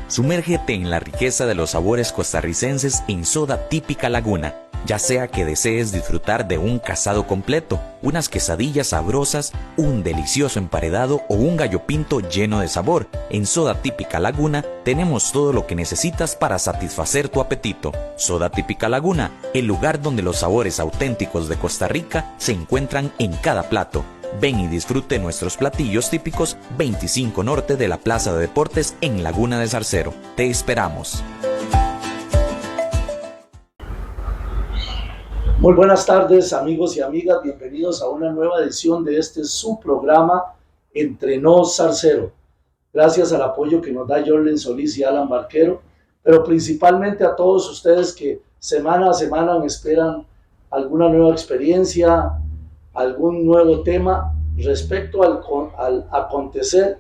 Sumérgete en la riqueza de los sabores costarricenses en Soda Típica Laguna, ya sea que desees disfrutar de un casado completo, unas quesadillas sabrosas, un delicioso emparedado o un gallo pinto lleno de sabor. En Soda Típica Laguna tenemos todo lo que necesitas para satisfacer tu apetito. Soda Típica Laguna, el lugar donde los sabores auténticos de Costa Rica se encuentran en cada plato. Ven y disfrute nuestros platillos típicos 25 Norte de la Plaza de Deportes en Laguna de Zarcero. Te esperamos. Muy buenas tardes, amigos y amigas. Bienvenidos a una nueva edición de su programa Entre Nos Zarcero. Gracias al apoyo que nos da Jorlen Solís y Alan Barquero, pero principalmente a todos ustedes que semana a semana me esperan alguna nueva experiencia, algún nuevo tema respecto al acontecer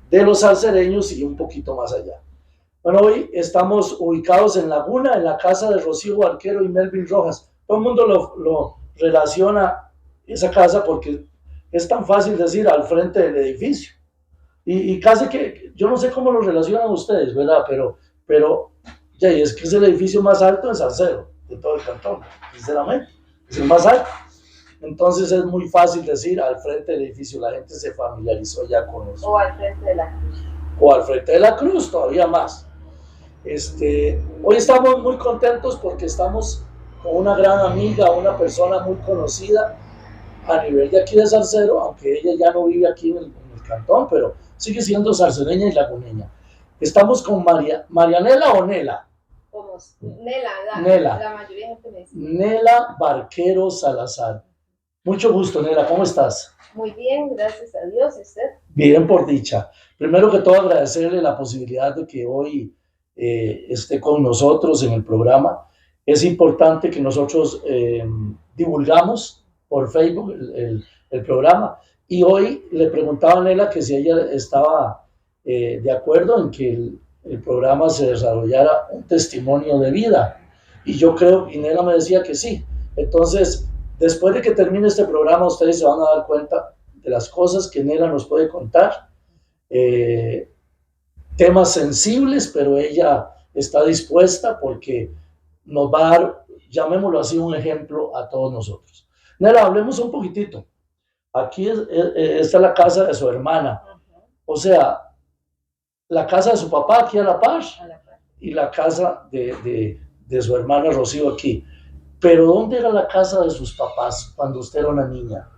de los zarcereños y un poquito más allá. Bueno, hoy estamos ubicados en Laguna, en la casa de Rocío Barquero y Melvin Rojas. Todo el mundo lo relaciona esa casa porque es tan fácil decir al frente del edificio. Y casi que, yo no sé cómo lo relacionan ustedes, ¿verdad? Pero ya, es que es el edificio más alto en Zarcero, de todo el cantón, sinceramente. Es el más alto. Entonces es muy fácil decir al frente del edificio, la gente se familiarizó ya con eso. O al frente de la cruz. O al frente de la cruz, todavía más. Hoy estamos muy contentos porque estamos con una gran amiga, una persona muy conocida a nivel de aquí de Zarcero, aunque ella ya no vive aquí en el cantón, pero sigue siendo zarcereña y laguneña. Estamos con Marianela o Nela. ¿Cómo? Nela. La mayoría de gente me dice. Nela Barquero Salazar. Mucho gusto, Nela, ¿cómo estás? Muy bien, gracias a Dios, ¿usted? Bien, por dicha. Primero que todo, agradecerle la posibilidad de que hoy esté con nosotros en el programa. Es importante que nosotros divulgamos por Facebook el programa. Y hoy le preguntaba a Nela que si ella estaba de acuerdo en que el programa se desarrollara un testimonio de vida. Y yo creo, y Nela me decía que sí. Entonces, después de que termine este programa, ustedes se van a dar cuenta de las cosas que Nela nos puede contar. Temas sensibles, pero ella está dispuesta porque nos va a dar, llamémoslo así, un ejemplo a todos nosotros. Nela, hablemos un poquitito. Aquí está la casa de su hermana. O sea, la casa de su papá aquí a la par y la casa de su hermana Rocío aquí. Pero ¿dónde era la casa de sus papás cuando usted era una niña?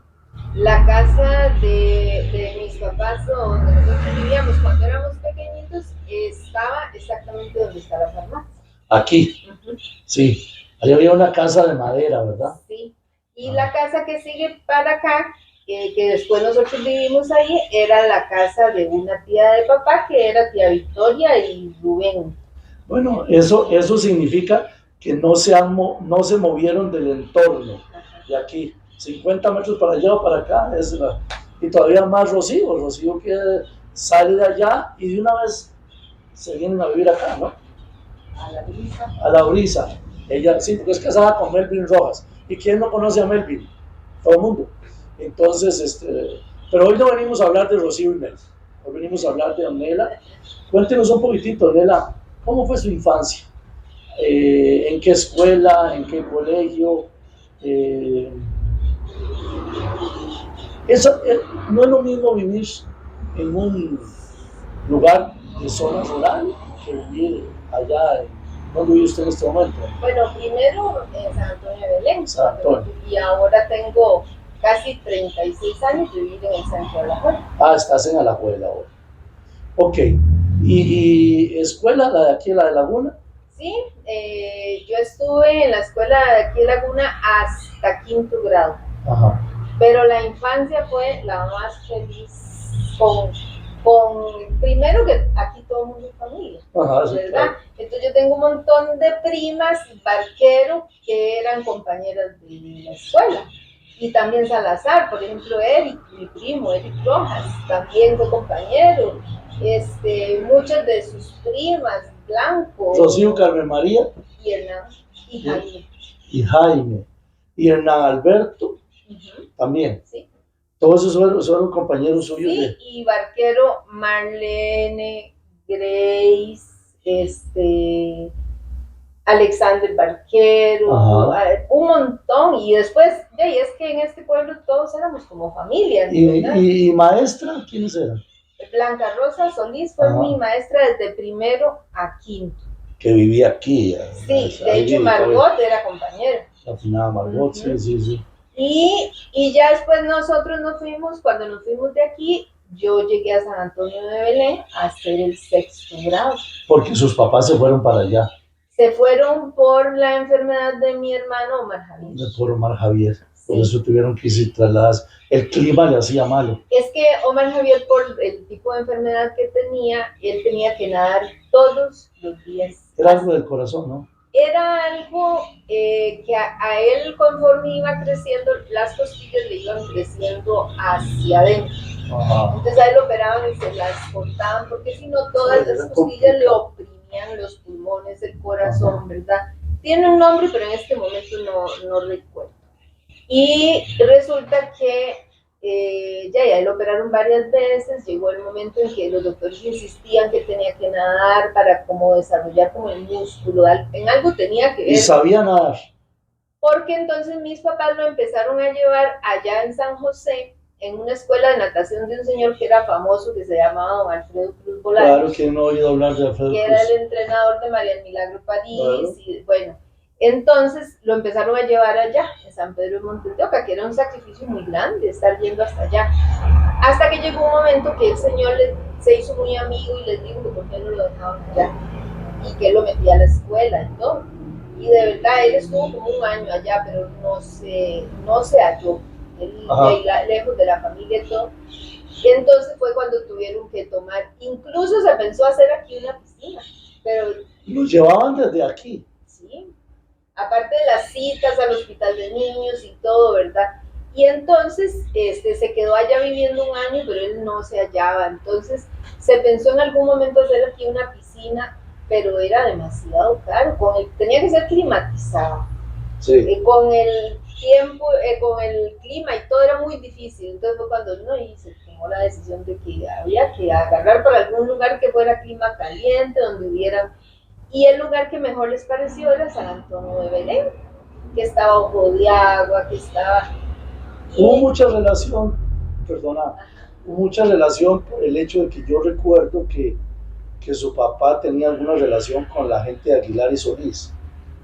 La casa de mis papás, donde nosotros vivíamos cuando éramos pequeñitos, estaba exactamente donde está la farmacia. Aquí, sí. Ahí había una casa de madera, ¿verdad? Sí. Y la casa que sigue para acá, que después nosotros vivimos ahí, era la casa de una tía de papá, que era tía Victoria y Rubén. Bueno, eso significa que no se movieron del entorno de aquí. 50 metros para allá o para acá, y todavía más Rocío que sale de allá y de una vez se vienen a vivir acá, ¿no? A la brisa. Ella, sí, porque es casada con Melvin Rojas. ¿Y quién no conoce a Melvin? Todo el mundo. Entonces, pero hoy no venimos a hablar de Rocío y Melvin, hoy venimos a hablar de Nela. Cuéntenos un poquitito, Nela, ¿cómo fue su infancia? ¿En qué escuela? ¿En qué colegio? No es lo mismo vivir en un lugar de zona rural que vivir allá. ¿Dónde vive usted en este momento? Bueno, primero en San Antonio de Belén. San Antonio. Y ahora tengo casi 36 años de vivir en el centro de Alajuela. Ah, estás en Alajuela ahora. Ok. ¿Y escuela, la de aquí, la de Laguna? Sí, yo estuve en la escuela de aquí en Laguna hasta 5º grado. Ajá. Pero la infancia fue la más feliz con primero que aquí todo el mundo es familia, ajá, sí, ¿verdad? claro. Entonces yo tengo un montón de primas Barquero que eran compañeras de la escuela. Y también Salazar, por ejemplo, Eric, mi primo, Eric Rojas, también fue compañero. Muchas de sus primas, Blanco. Rocío, Carmen María. Y Hernán, y Jaime. Y Jaime. Y Hernán Alberto Ujú, también. sí. Todos esos fueron compañeros suyos Sí, y Barquero, Marlene, Grace, Alexander Barquero, Ajá. un montón. Y después, ya, y es que en este pueblo todos éramos como familias, ¿verdad? Y maestra, ¿quiénes eran? Blanca Rosa Solís fue mi Ajá. maestra desde primero a quinto. Que vivía aquí. Sí, de Ahí hecho viví todavía. Margot era compañera. La finada Margot, sí, Ujú. sí, sí. Y ya después nosotros nos fuimos, cuando nos fuimos de aquí, yo llegué a San Antonio de Belén a hacer el sexto grado. Porque sus papás se fueron para allá, Se fueron por la enfermedad de mi hermano Omar Javier. por Omar Javier. Por Sí. eso tuvieron que irse trasladadas. El clima le hacía malo. Es que Omar Javier, por el tipo de enfermedad que tenía, él tenía que nadar todos los días. Era algo del corazón, ¿no? Era algo que a él, conforme iba creciendo, las costillas le iban creciendo hacia adentro. Ajá. Entonces a él lo operaban y se las cortaban, porque si no todas Sí, las era costillas le complicado. oprimían los pulmones, el corazón, ¿verdad? Tiene un nombre, pero en este momento no recuerdo. Y resulta que ya lo operaron varias veces, llegó el momento en que los doctores insistían que tenía que nadar para como desarrollar como el músculo, en algo tenía que ver. Y sabía nadar. Porque entonces mis papás lo empezaron a llevar allá en San José, en una escuela de natación de un señor que era famoso, que se llamaba don Alfredo Cruz Bolaños. Claro que no he oído hablar de Alfredo Que Cruz. era el entrenador de María del Milagro París, Claro. y bueno, entonces lo empezaron a llevar allá, en San Pedro de Montes de Oca, que era un sacrificio muy grande estar yendo hasta allá. Hasta que llegó un momento que el señor se hizo muy amigo y les dijo que por qué no lo dejaban allá, y que él lo metía a la escuela y todo. Y de verdad, él estuvo como un año allá, pero no se halló. Él lejos de la familia y todo. Y entonces fue cuando tuvieron que tomar, incluso se pensó hacer aquí una piscina, pero... Los llevaban desde aquí. Sí, aparte de las citas al hospital de niños y todo, ¿verdad? Y entonces se quedó allá viviendo un año, pero él no se hallaba. Entonces se pensó en algún momento hacer aquí una piscina, pero era demasiado caro, tenía que ser climatizada. Sí. Con el tiempo, con el clima y todo era muy difícil. Entonces fue cuando se tomó la decisión de que había que agarrar para algún lugar que fuera clima caliente, donde hubiera... Y el lugar que mejor les pareció era San Antonio de Belén, que estaba ojo de agua, que estaba... Hubo mucha relación, perdona, hubo mucha relación por el hecho de que yo recuerdo que su papá tenía alguna relación con la gente de Aguilar y Solís.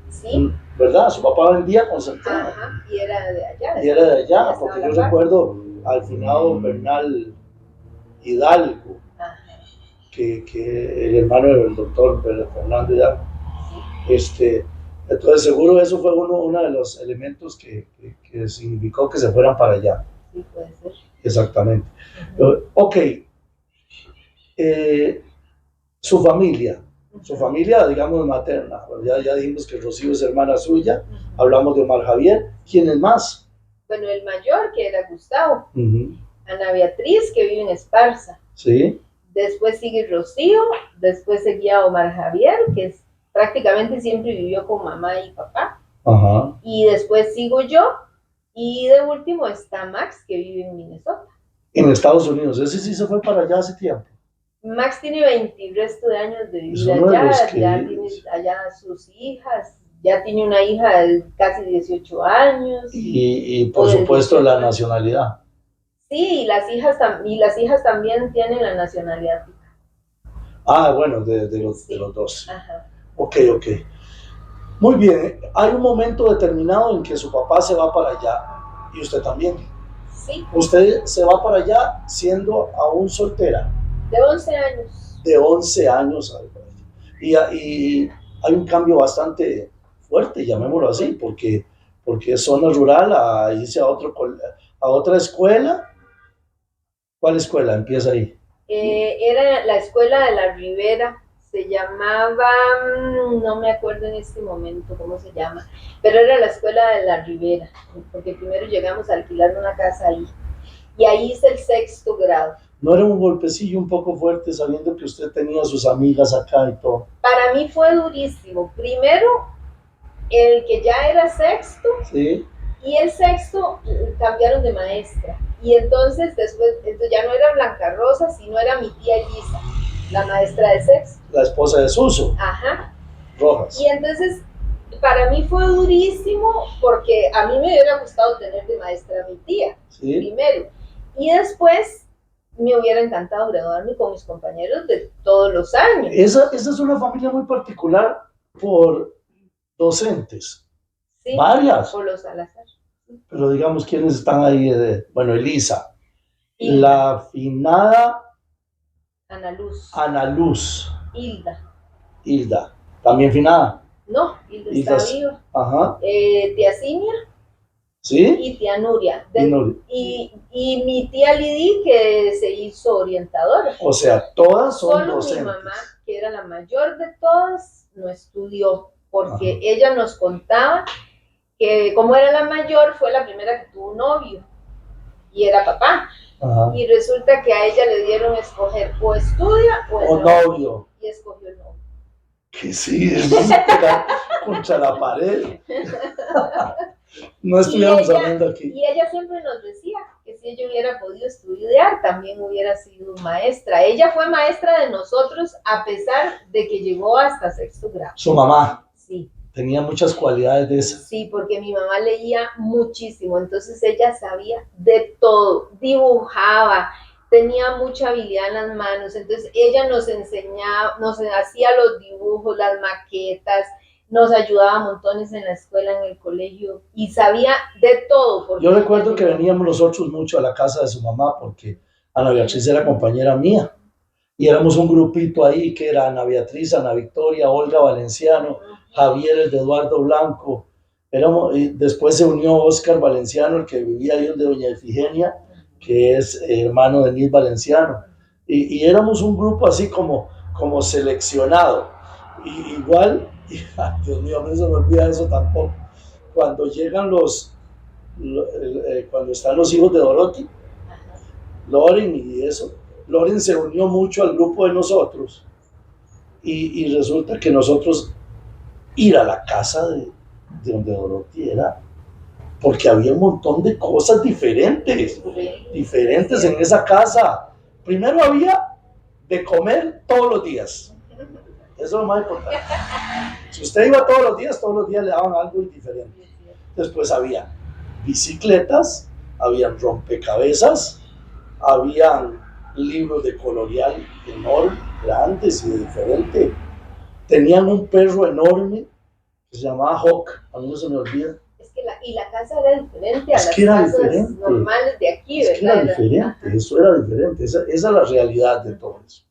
Sí. ¿Verdad? Su papá vendía concentrado. Ajá, y era de allá. Y era de allá, porque yo recuerdo al finado Bernal Hidalgo, que el hermano del doctor Fernando Hidalgo. Entonces seguro eso fue uno de los elementos que significó que se fueran para allá. Sí, puede ser. Exactamente. Ok. Su familia, digamos, materna. Ya dijimos que Rocío es hermana suya. Hablamos de Omar Javier. ¿Quién es más? Bueno, el mayor, que era Gustavo. Ana Beatriz, que vive en Esparza. Sí. Después sigue Rocío. Después seguía Omar Javier, que prácticamente siempre vivió con mamá y papá. Ajá. Y después sigo yo. Y de último está Max, que vive en Minnesota. En Estados Unidos. Ese sí se fue para allá hace tiempo. Max tiene 20 y resto de años de vivir allá, ya tiene allá sus hijas, ya tiene una hija de casi 18 años. Y por supuesto la nacionalidad. Sí, y las hijas también tienen la nacionalidad. Bueno, de los dos. Ajá. Ok. Muy bien, hay un momento determinado en que su papá se va para allá y usted también. Sí. Usted se va para allá siendo aún soltera. De 11 años. De 11 años. Y hay un cambio bastante fuerte, llamémoslo así, porque es zona rural, a irse a otra escuela. ¿Cuál escuela empieza ahí? Era la escuela de la Ribera, se llamaba, no me acuerdo en este momento cómo se llama, pero era la escuela de la Ribera, porque primero llegamos a alquilar una casa ahí, y ahí hice el sexto grado. ¿No era un golpecillo un poco fuerte sabiendo que usted tenía sus amigas acá y todo? Para mí fue durísimo. Primero, el que ya era sexto, ¿sí? Y el sexto cambiaron de maestra. Y entonces después ya no era Blanca Rosa, sino era mi tía Elisa, la maestra de sexto. La esposa de Suso. Ajá. Rojas. Y entonces para mí fue durísimo porque a mí me hubiera gustado tener de maestra a mi tía, ¿sí? Primero. Y después me hubiera encantado graduarme con mis compañeros de todos los años. Esa es una familia muy particular por docentes. Sí, varias. Por los Salazar. Pero digamos, ¿quiénes están ahí? Bueno, Elisa. La afinada Ana Luz. Ana Luz. Hilda. ¿También finada? No, Hilda está viva. Ajá. Tía Cinia. ¿Sí? Y tía Nuria. Y mi tía Lidi, que se hizo orientadora. O sea, todas son Solo docentes. Mi mamá, que era la mayor de todas, no estudió, porque ella nos contaba que como era la mayor, fue la primera que tuvo un novio, y era papá. Y resulta que a ella le dieron escoger o estudia o novio. Y escogió el novio. Que sí, es contra la pared. No estuviéramos hablando aquí. Y ella siempre nos decía que si ella hubiera podido estudiar, también hubiera sido maestra. Ella fue maestra de nosotros a pesar de que llegó hasta sexto grado. ¿Su mamá? Sí. Tenía muchas cualidades de esas. Sí, porque mi mamá leía muchísimo, entonces ella sabía de todo, dibujaba, tenía mucha habilidad en las manos, entonces ella nos enseñaba, nos hacía los dibujos, las maquetas, nos ayudaba montones en la escuela, en el colegio, y sabía de todo. Yo recuerdo que veníamos nosotros mucho a la casa de su mamá, porque Ana Beatriz era compañera mía, y éramos un grupito ahí, que era Ana Beatriz, Ana Victoria, Olga Valenciano, Javier, el de Eduardo Blanco, después se unió Oscar Valenciano, el que vivía ahí de Doña Efigenia, que es hermano de Nils Valenciano, y éramos un grupo así como seleccionado, y igual, Dios mío, a mí no se me olvida eso tampoco, cuando llegan cuando están los hijos de Dorothy, Loren y eso, Loren se unió mucho al grupo de nosotros, y resulta que nosotros ir a la casa de donde Dorothy era, porque había un montón de cosas diferentes en esa casa. Primero había de comer todos los días, eso es lo más importante. Si usted iba todos los días le daban algo diferente. Después había bicicletas, habían rompecabezas, habían libros de colorear enormes, grandes y diferentes. Tenían un perro enorme que se llamaba Hawk, a mí no se me olvida. Es que la casa era diferente a las casas normales de aquí, ¿verdad? Es que era diferente, eso era diferente, esa es la realidad de todo eso.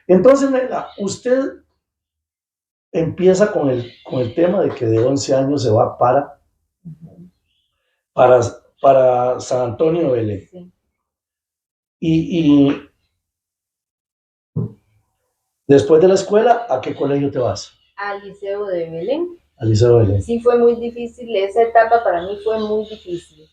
Entonces, Nela, usted empieza con el tema de que de 11 años se va para San Antonio de Belén. Sí. Y después de la escuela, ¿a qué colegio te vas? Al Liceo de Belén. Al Liceo de Belén. Sí, fue muy difícil, esa etapa para mí fue muy difícil,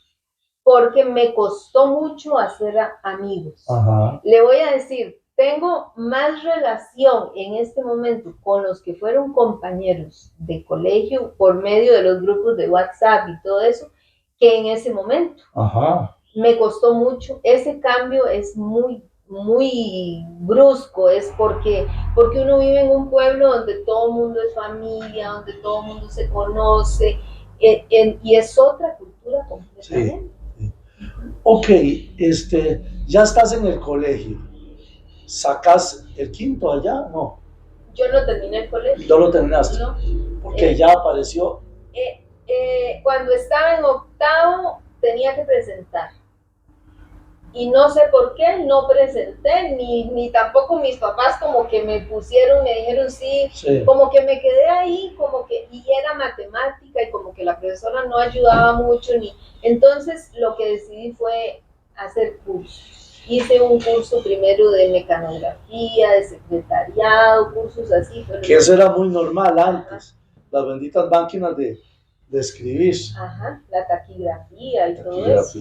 porque me costó mucho hacer amigos. Ajá. Le voy a decir, tengo más relación en este momento con los que fueron compañeros de colegio por medio de los grupos de WhatsApp y todo eso, que en ese momento. Ajá. Me costó mucho, ese cambio es muy brusco, es porque uno vive en un pueblo donde todo el mundo es familia, donde todo el mundo se conoce, y es otra cultura completamente. Sí. Ok, ya estás en el colegio, ¿sacas el quinto allá? No. Yo no terminé el colegio. ¿No lo terminaste? No. Porque ya apareció. Cuando estaba en octavo tenía que presentar. Y no sé por qué no presenté, ni tampoco mis papás como que me dijeron sí, como que me quedé ahí, y era matemática, y como que la profesora no ayudaba mucho, entonces lo que decidí fue hacer cursos. Hice un curso primero de mecanografía, de secretariado, cursos así. Que eso era muy normal antes, las benditas máquinas de escribir. Ajá, la taquigrafía y todo eso.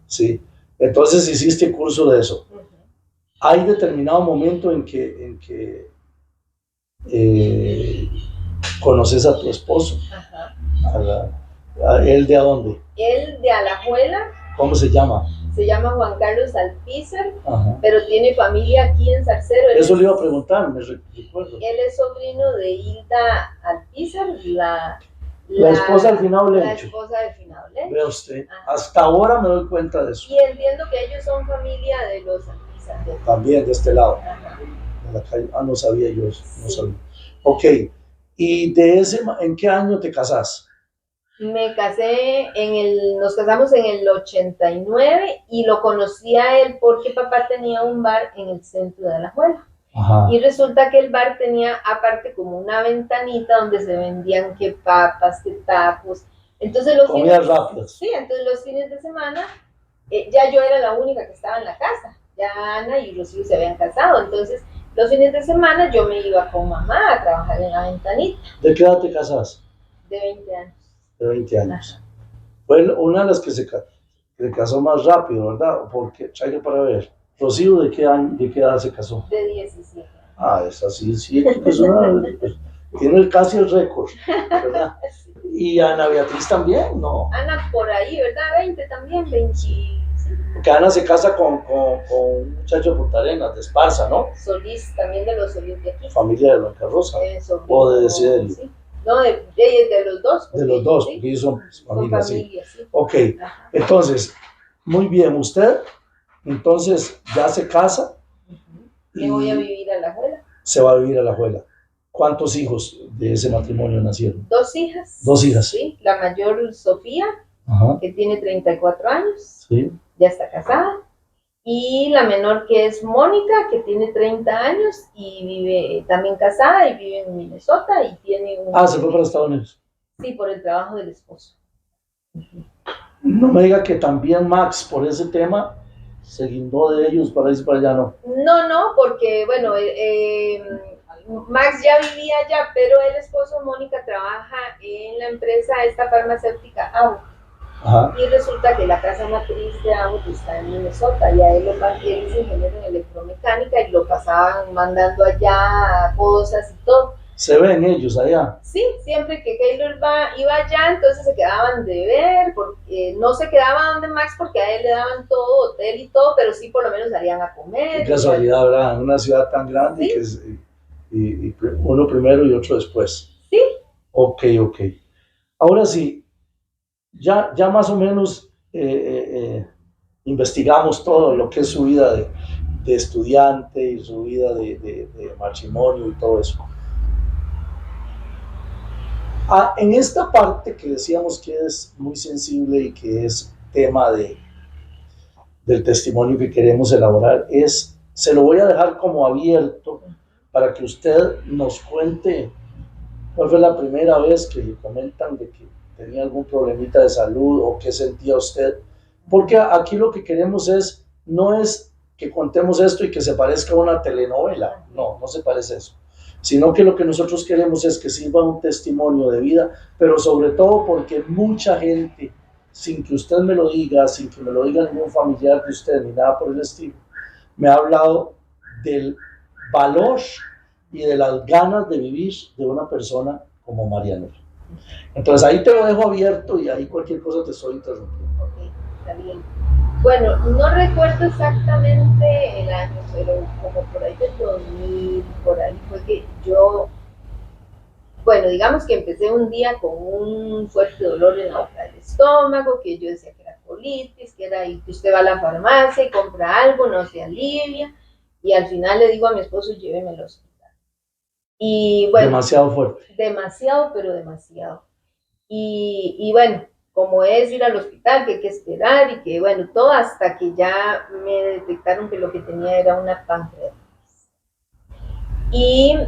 Sí. Entonces hiciste curso de eso. Hay determinado momento en que conoces a tu esposo, ¿Él de a dónde? Él de Alajuela. ¿Cómo se llama? Se llama Juan Carlos Alpizar, Ajá. pero tiene familia aquí en Zarcero. Eso le iba a preguntar, me recuerdo. Él es sobrino de Hilda Alpizar, la esposa del finado Lencho. La esposa del finado Lencho. Vea usted, hasta ahora me doy cuenta de eso. Y entiendo que ellos son familia de los Alpizar. También de este lado. Ajá. De la calle. No sabía yo eso, no sabía. Ok, ¿y en qué año te casás? Me casé nos casamos en el 89 y lo conocí a él porque papá tenía un bar en el centro de Alajuela. Ajá. Y resulta que el bar tenía aparte como una ventanita donde se vendían que papas, que tacos. Entonces comidas rápidas. Sí, entonces los fines de semana ya yo era la única que estaba en la casa. Ya Ana y los hijos se habían casado. Entonces los fines de semana yo me iba con mamá a trabajar en la ventanita. ¿De qué edad te casás? De 20 años. De 20 años. Fue una de las que se casó más rápido, ¿verdad? Porque, traiga para ver, Rocío, ¿de qué edad se casó? De 17. Es así, sí, tiene casi el récord, ¿verdad? ¿Y Ana Beatriz también? No. Ana por ahí, ¿verdad? 20 también, 25. Porque Ana se casa con un muchacho de Punta Arenas, de Esparza, ¿no? Solís, también de los Solís de aquí. Familia de Blanca Rosa. O de Desiderio. Sí. No, de los dos. De los dos, ¿sí? porque ellos son familias, sí. Sí. Ok, entonces, muy bien, usted, entonces, ya se casa. Me voy a vivir a Alajuela. Se va a vivir a Alajuela. ¿Cuántos hijos de ese matrimonio nacieron? 2 hijas. 2 hijas. Sí, la mayor Sofía, que tiene 34 años, sí. Ya está casada. Y la menor que es Mónica, que tiene 30 años y vive también casada y vive en Minnesota y tiene un... se fue para Estados Unidos. Sí, por el trabajo del esposo. No me diga que también Max, por ese tema, se guindó de ellos para irse para allá, ¿no? No, porque, bueno, Max ya vivía allá, pero el esposo Mónica trabaja en la empresa, esta farmacéutica Abbott. Ajá. Y resulta que la casa matriz de Abbott está en Minnesota y a él es ingeniero en electromecánica y lo pasaban mandando allá cosas y todo. ¿Se ven ellos allá? Sí, siempre que Keylor iba allá, entonces se quedaban de ver, porque no se quedaba donde Max porque a él le daban todo, hotel y todo, pero sí por lo menos salían a comer. Qué casualidad, ¿verdad? En una ciudad tan grande, ¿sí? y uno primero y otro después. Sí. Ok. Ahora sí, ya más o menos investigamos todo lo que es su vida de estudiante y su vida de matrimonio y todo eso. En esta parte que decíamos que es muy sensible y que es tema del testimonio que queremos elaborar, se lo voy a dejar como abierto para que usted nos cuente cuál fue la primera vez que le comentan de que tenía algún problemita de salud o qué sentía usted, porque aquí lo que queremos no es que contemos esto y que se parezca a una telenovela, no se parece eso, sino que lo que nosotros queremos es que sirva un testimonio de vida, pero sobre todo porque mucha gente, sin que usted me lo diga, sin que me lo diga ningún familiar de usted, ni nada por el estilo, me ha hablado del valor y de las ganas de vivir de una persona como Marianela. Entonces ahí te lo dejo abierto y ahí cualquier cosa te estoy interrumpiendo. Ok, está bien. Bueno, no recuerdo exactamente el año, pero como por ahí del 2000, por ahí fue que yo, bueno, digamos que empecé un día con un fuerte dolor en la boca del estómago, que yo decía que era colitis, que era y que usted va a la farmacia y compra algo, no se alivia, y al final le digo a mi esposo, lléveme al hospital. Y bueno, demasiado fuerte. Demasiado, pero demasiado. Y bueno, como es ir al hospital, que hay que esperar y que bueno, todo hasta que ya me detectaron que lo que tenía era una pancreatitis. Y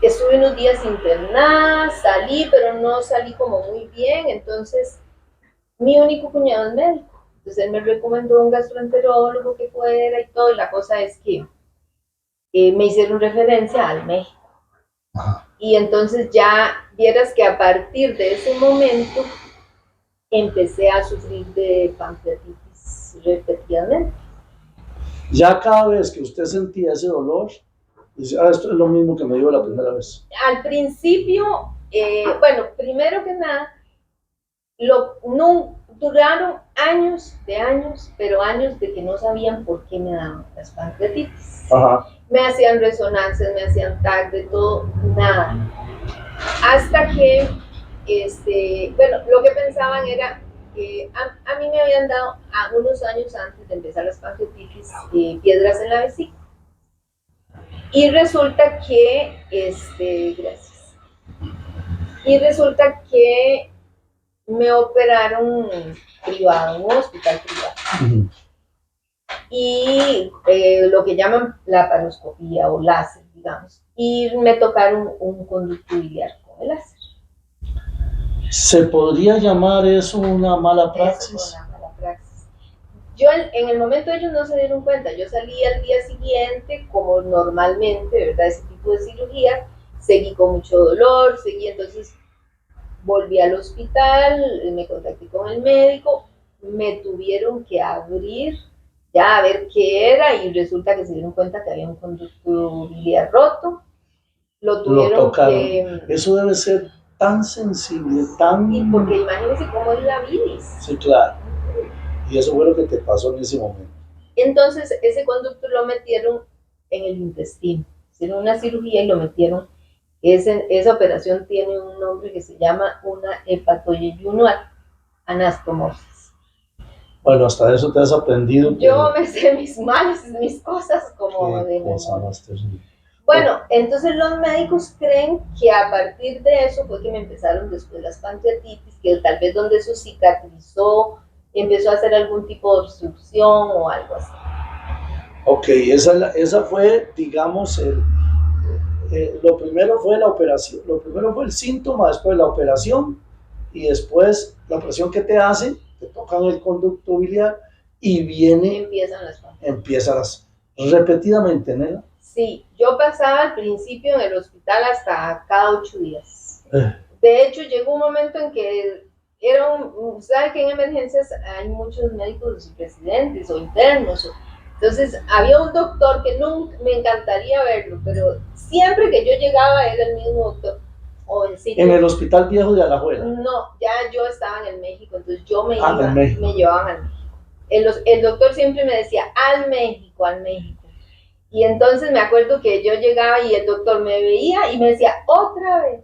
estuve unos días internada, salí, pero no salí como muy bien, entonces mi único cuñado es médico, entonces él me recomendó un gastroenterólogo que fuera y todo, y la cosa es que me hicieron referencia al México. Y entonces ya vieras que a partir de ese momento empecé a sufrir de pancreatitis repetidamente. Ya cada vez que usted sentía ese dolor, dice, esto es lo mismo que me dio la primera vez. Al principio Bueno, primero que nada, duraron años de años, pero años de que no sabían por qué me daban las pancreatitis. Ajá. Me hacían resonancias, me hacían TAC, de todo, nada. Hasta que, bueno, lo que pensaban era que a mí me habían dado unos años antes de empezar las pancreatitis piedras en la vesícula. Y resulta que, gracias. Y resulta que me operaron privado, en un hospital privado. Y lo que llaman laparoscopía o láser, digamos. Y me tocaron un conducto biliar con el láser. ¿Se podría llamar eso una mala praxis? Eso fue una mala praxis. Yo en el momento ellos no se dieron cuenta. Yo salí al día siguiente, como normalmente, ¿verdad? Ese tipo de cirugía. Seguí con mucho dolor, entonces volví al hospital, me contacté con el médico, me tuvieron que abrir ya a ver qué era y resulta que se dieron cuenta que había un conducto biliar roto. Lo tuvieron que... Eso debe ser tan sensible, tan... Y porque imagínense cómo es la bilis. Sí, claro. Y eso fue lo que te pasó en ese momento. Entonces ese conducto lo metieron en el intestino. Hicieron una cirugía y lo metieron. Esa operación tiene un nombre que se llama una hepatoyeyunal anastomosis. Bueno, hasta eso te has aprendido. Yo me sé mis males, mis cosas como de memoria. Bueno, entonces los médicos creen que a partir de eso fue que me empezaron después las pancreatitis, que tal vez donde eso cicatrizó, empezó a hacer algún tipo de obstrucción o algo así. Ok, esa fue, digamos, lo primero fue la operación, lo primero fue el síntoma, después la operación, y después la operación que te hacen, te tocan el conducto biliar y empiezan las repetidamente, ¿no? Sí, yo pasaba al principio en el hospital hasta cada 8 días. De hecho, llegó un momento en que ¿sabe que en emergencias hay muchos médicos residentes o internos? Entonces, había un doctor que nunca, me encantaría verlo, pero siempre que yo llegaba era el mismo doctor. ¿En el hospital viejo de Alajuela? No, ya yo estaba en el México, entonces yo me llevaban al México. El doctor siempre me decía, al México. Y entonces me acuerdo que yo llegaba y el doctor me veía y me decía, otra vez.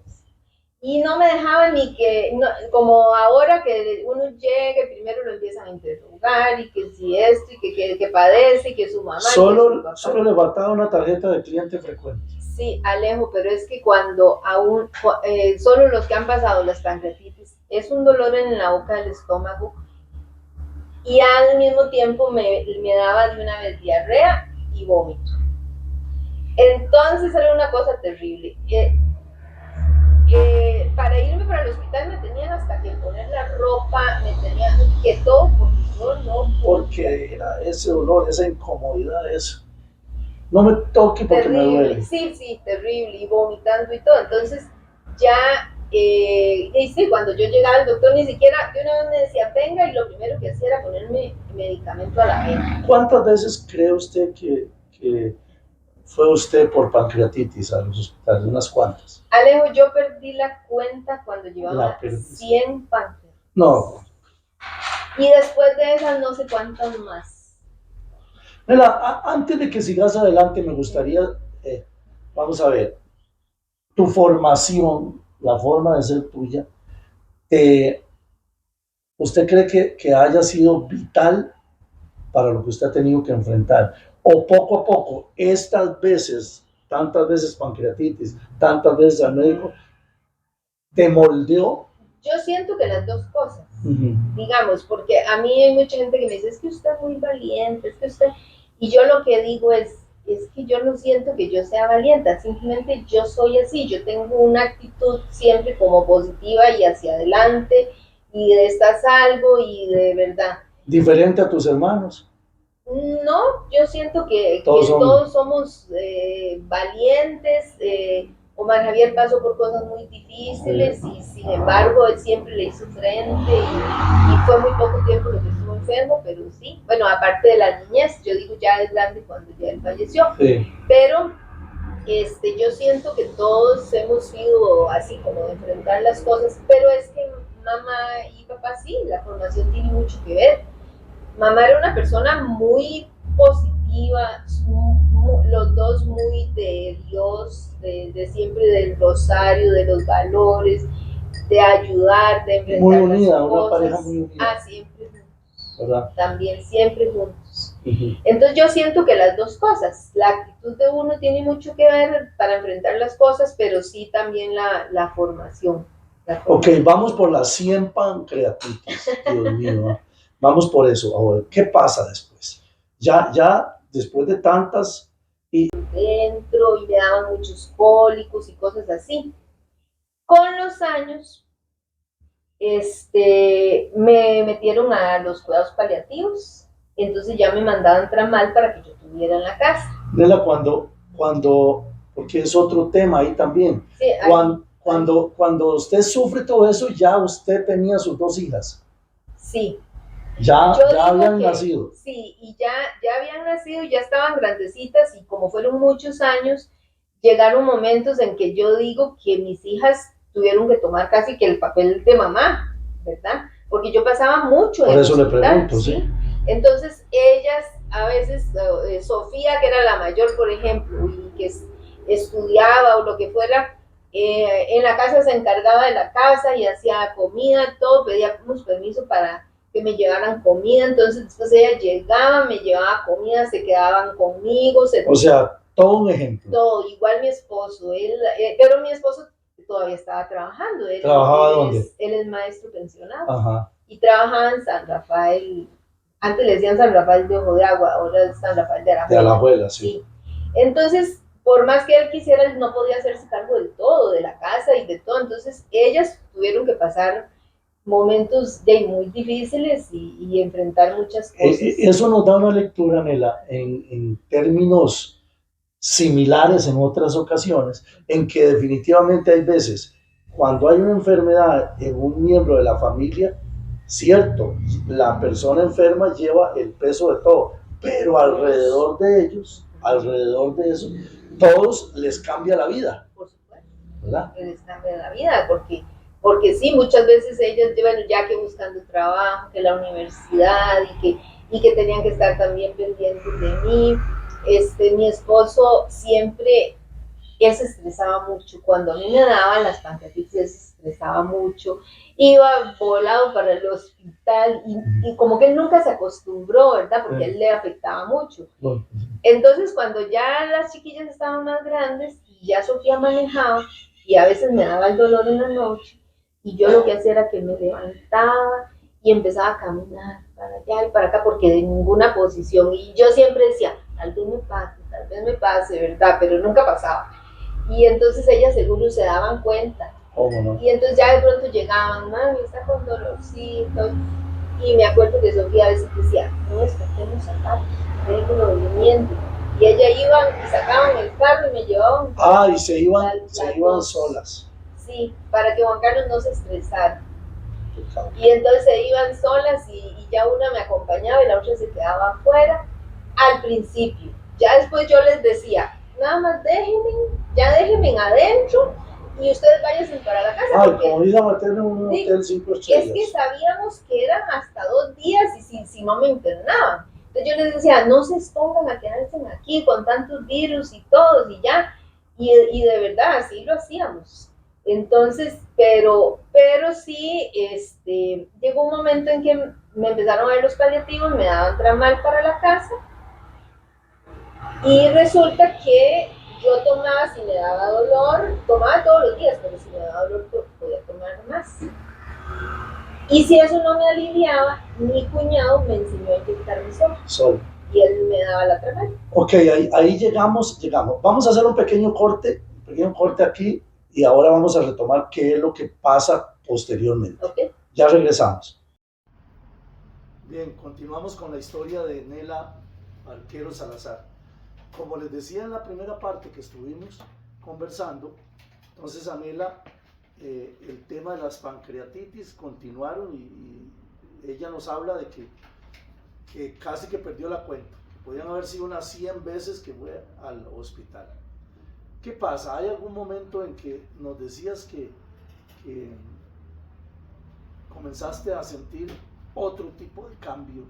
Y no me dejaba ni que, no, como ahora que uno llega y primero lo empiezan a interrogar y que si esto y que padece y que su mamá. Solo le faltaba una tarjeta de cliente frecuente. Sí, Alejo, pero es que cuando solo los que han pasado las pancreatitis, es un dolor en la boca del estómago y al mismo tiempo me daba de una vez diarrea y vómito. Entonces era una cosa terrible. Para irme para el hospital me tenían hasta que poner la ropa, me tenían que todo, porque yo no. Porque era ese dolor, esa incomodidad, eso. No me toque porque terrible, me duele. Sí, terrible, y vomitando y todo. Entonces ya, sí, cuando yo llegaba al doctor ni siquiera, de una vez me decía, venga, y lo primero que hacía era ponerme medicamento a la vena. ¿Cuántas veces cree usted que fue usted por pancreatitis a los hospitales? Unas cuantas. Alejo, yo perdí la cuenta cuando llevaba 100 pancreatitis. No. Y después de esas no sé cuántas más. Mira, antes de que sigas adelante me gustaría, vamos a ver, tu formación, la forma de ser tuya, ¿usted cree que haya sido vital para lo que usted ha tenido que enfrentar? O poco a poco, tantas veces pancreatitis, tantas veces al médico, ¿te moldeó? Yo siento que las dos cosas, digamos, porque a mí hay mucha gente que me dice, es que usted es muy valiente, es que usted... Y yo lo que digo es que yo no siento que yo sea valiente, simplemente yo soy así, yo tengo una actitud siempre como positiva y hacia adelante, y de esta salgo y de verdad. ¿Diferente a tus hermanos? No, yo siento que todos somos valientes. Omar Javier pasó por cosas muy difíciles y sin embargo él siempre le hizo frente y fue muy poco tiempo lo que estuvo enfermo, pero sí, bueno, aparte de la niñez, yo digo ya es grande cuando ya él falleció, sí. Pero Yo siento que todos hemos sido así como de enfrentar las cosas, pero es que mamá y papá sí, la formación tiene mucho que ver. Mamá era una persona muy positiva, los dos muy de Dios, de siempre del rosario, de los valores, de ayudar, de enfrentar muy unida, las cosas. Una pareja muy unida. Ah, siempre juntos. ¿Verdad? También siempre juntos. Entonces yo siento que las dos cosas, la actitud de uno tiene mucho que ver para enfrentar las cosas, pero sí también la formación. Ok, vamos por las 100 pancreatitis, Dios mío. Vamos por eso. Ahora, ¿qué pasa después? Ya después de tantas... Dentro y me daban muchos cólicos y cosas así. Con los años, me metieron a los cuidados paliativos, entonces ya me mandaban tramal para que yo estuviera en la casa. Nela, porque es otro tema ahí también. Sí, Cuando usted sufre todo eso, ya usted tenía sus 2 hijas. Sí. Ya habían nacido. Sí, y ya habían nacido, ya estaban grandecitas y como fueron muchos años, llegaron momentos en que yo digo que mis hijas tuvieron que tomar casi que el papel de mamá, ¿verdad? Porque yo pasaba mucho en el hospital. Por eso le pregunto, ¿sí? Entonces ellas, a veces, Sofía, que era la mayor, por ejemplo, y que estudiaba o lo que fuera, en la casa se encargaba de la casa y hacía comida, todo, pedíamos permiso para que me llevaran comida, entonces después ella llegaba, me llevaba comida, se quedaban conmigo. O sea, todo un ejemplo. Todo, igual mi esposo, pero mi esposo todavía estaba trabajando. ¿Trabajaba dónde? Él es maestro pensionado. Ajá. Y trabajaba en San Rafael, antes le decían San Rafael de Ojo de Agua, ahora es San Rafael de Alajuela. De Alajuela, sí. Entonces, por más que él quisiera, él no podía hacerse cargo de todo, de la casa y de todo. Entonces, ellas tuvieron que pasar momentos muy difíciles y enfrentar muchas cosas. Eso nos da una lectura, Nela, en términos similares en otras ocasiones, en que definitivamente hay veces, cuando hay una enfermedad en un miembro de la familia, cierto, la persona enferma lleva el peso de todo, pero alrededor de ellos, alrededor de eso, todos les cambia la vida. Por supuesto, ¿verdad? Les cambia la vida, porque sí, muchas veces ellos llevan ya que buscando trabajo, que la universidad y que tenían que estar también pendientes de mí. Mi esposo siempre, él se estresaba mucho. Cuando a mí me daban las pancreatitis, él se estresaba mucho. Iba volado para el hospital y como que él nunca se acostumbró, ¿verdad? Porque a él le afectaba mucho. Entonces, cuando ya las chiquillas estaban más grandes y ya Sofía manejaba y a veces me daba el dolor en la noche, y yo lo que hacía era que me levantaba y empezaba a caminar para allá y para acá, porque de ninguna posición, y yo siempre decía, tal vez me pase, ¿verdad? Pero nunca pasaba. Y entonces ellas seguro se daban cuenta. No? Y entonces ya de pronto llegaban, mami, está con dolorcito. Y me acuerdo que Sofía a veces decía, no despertemos a Carlos, déjenlo durmiendo. Y ellas iban y sacaban el carro y me llevaban. Y se iban solas. Sí, para que Juan Carlos no se estresara. Y entonces se iban solas y ya una me acompañaba y la otra se quedaba afuera al principio. Ya después yo les decía, nada más déjenme adentro y ustedes váyanse para la casa. Como vida materna en un hotel 5 estrellas. Es que sabíamos que eran hasta 2 días y si no me internaban. Entonces yo les decía, no se expongan a quedarse aquí con tantos virus y todos y ya. Y de verdad, así lo hacíamos. Entonces, pero sí, llegó un momento en que me empezaron a ver los paliativos, me daban tramal para la casa y resulta que yo tomaba, si me daba dolor, tomaba todos los días, pero si me daba dolor podía tomar más. Y si eso no me aliviaba, mi cuñado me enseñó a inyectarme solo. Y él me daba la tramal. Ok, ahí llegamos. Vamos a hacer un pequeño corte aquí. Y ahora vamos a retomar qué es lo que pasa posteriormente. Okay. Ya regresamos. Bien, continuamos con la historia de Nela Barquero Salazar. Como les decía en la primera parte que estuvimos conversando, entonces a Nela el tema de las pancreatitis continuaron y ella nos habla de que casi que perdió la cuenta. Podían haber sido unas 100 veces que fue al hospital. ¿Qué pasa? ¿Hay algún momento en que nos decías que comenzaste a sentir otro tipo de cambios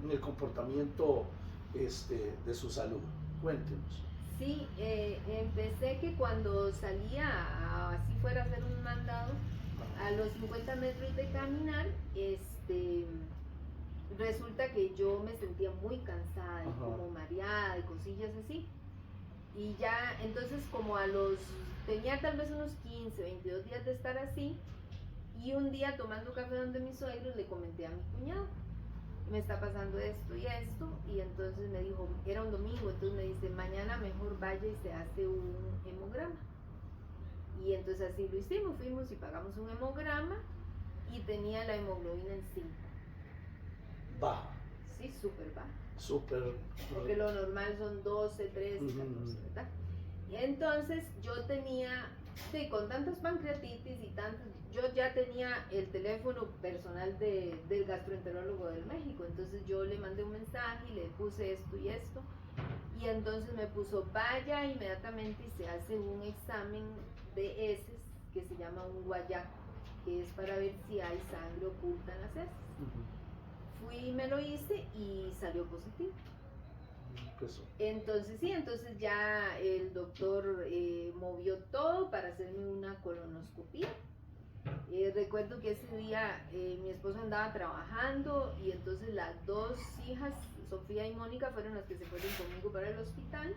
en el comportamiento de su salud? Cuéntenos. Sí, empecé que cuando salía, así fuera a hacer un mandado, a los 50 metros de caminar, resulta que yo me sentía muy cansada y como mareada y cosillas así. Y ya, entonces tenía tal vez unos 15, 22 días de estar así, y un día tomando café donde mis suegros le comenté a mi cuñado, me está pasando esto, y entonces me dijo, era un domingo, entonces me dice, mañana mejor vaya y se hace un hemograma. Y entonces así lo hicimos, fuimos y pagamos un hemograma y tenía la hemoglobina en 5. Baja. Sí, súper baja. Súper. Porque lo normal son 12, 13, 14, ¿verdad? Y entonces yo tenía, sí, con tantas pancreatitis y tantos, yo ya tenía el teléfono personal del gastroenterólogo del México, entonces yo le mandé un mensaje y le puse esto, y entonces me puso, vaya inmediatamente y se hace un examen de heces que se llama un guayaco, que es para ver si hay sangre oculta en las heces. Fui y me lo hice y salió positivo. Entonces ya el doctor movió todo para hacerme una colonoscopia. Recuerdo que ese día mi esposo andaba trabajando y entonces las dos hijas, Sofía y Mónica, fueron las que se fueron conmigo para el hospital,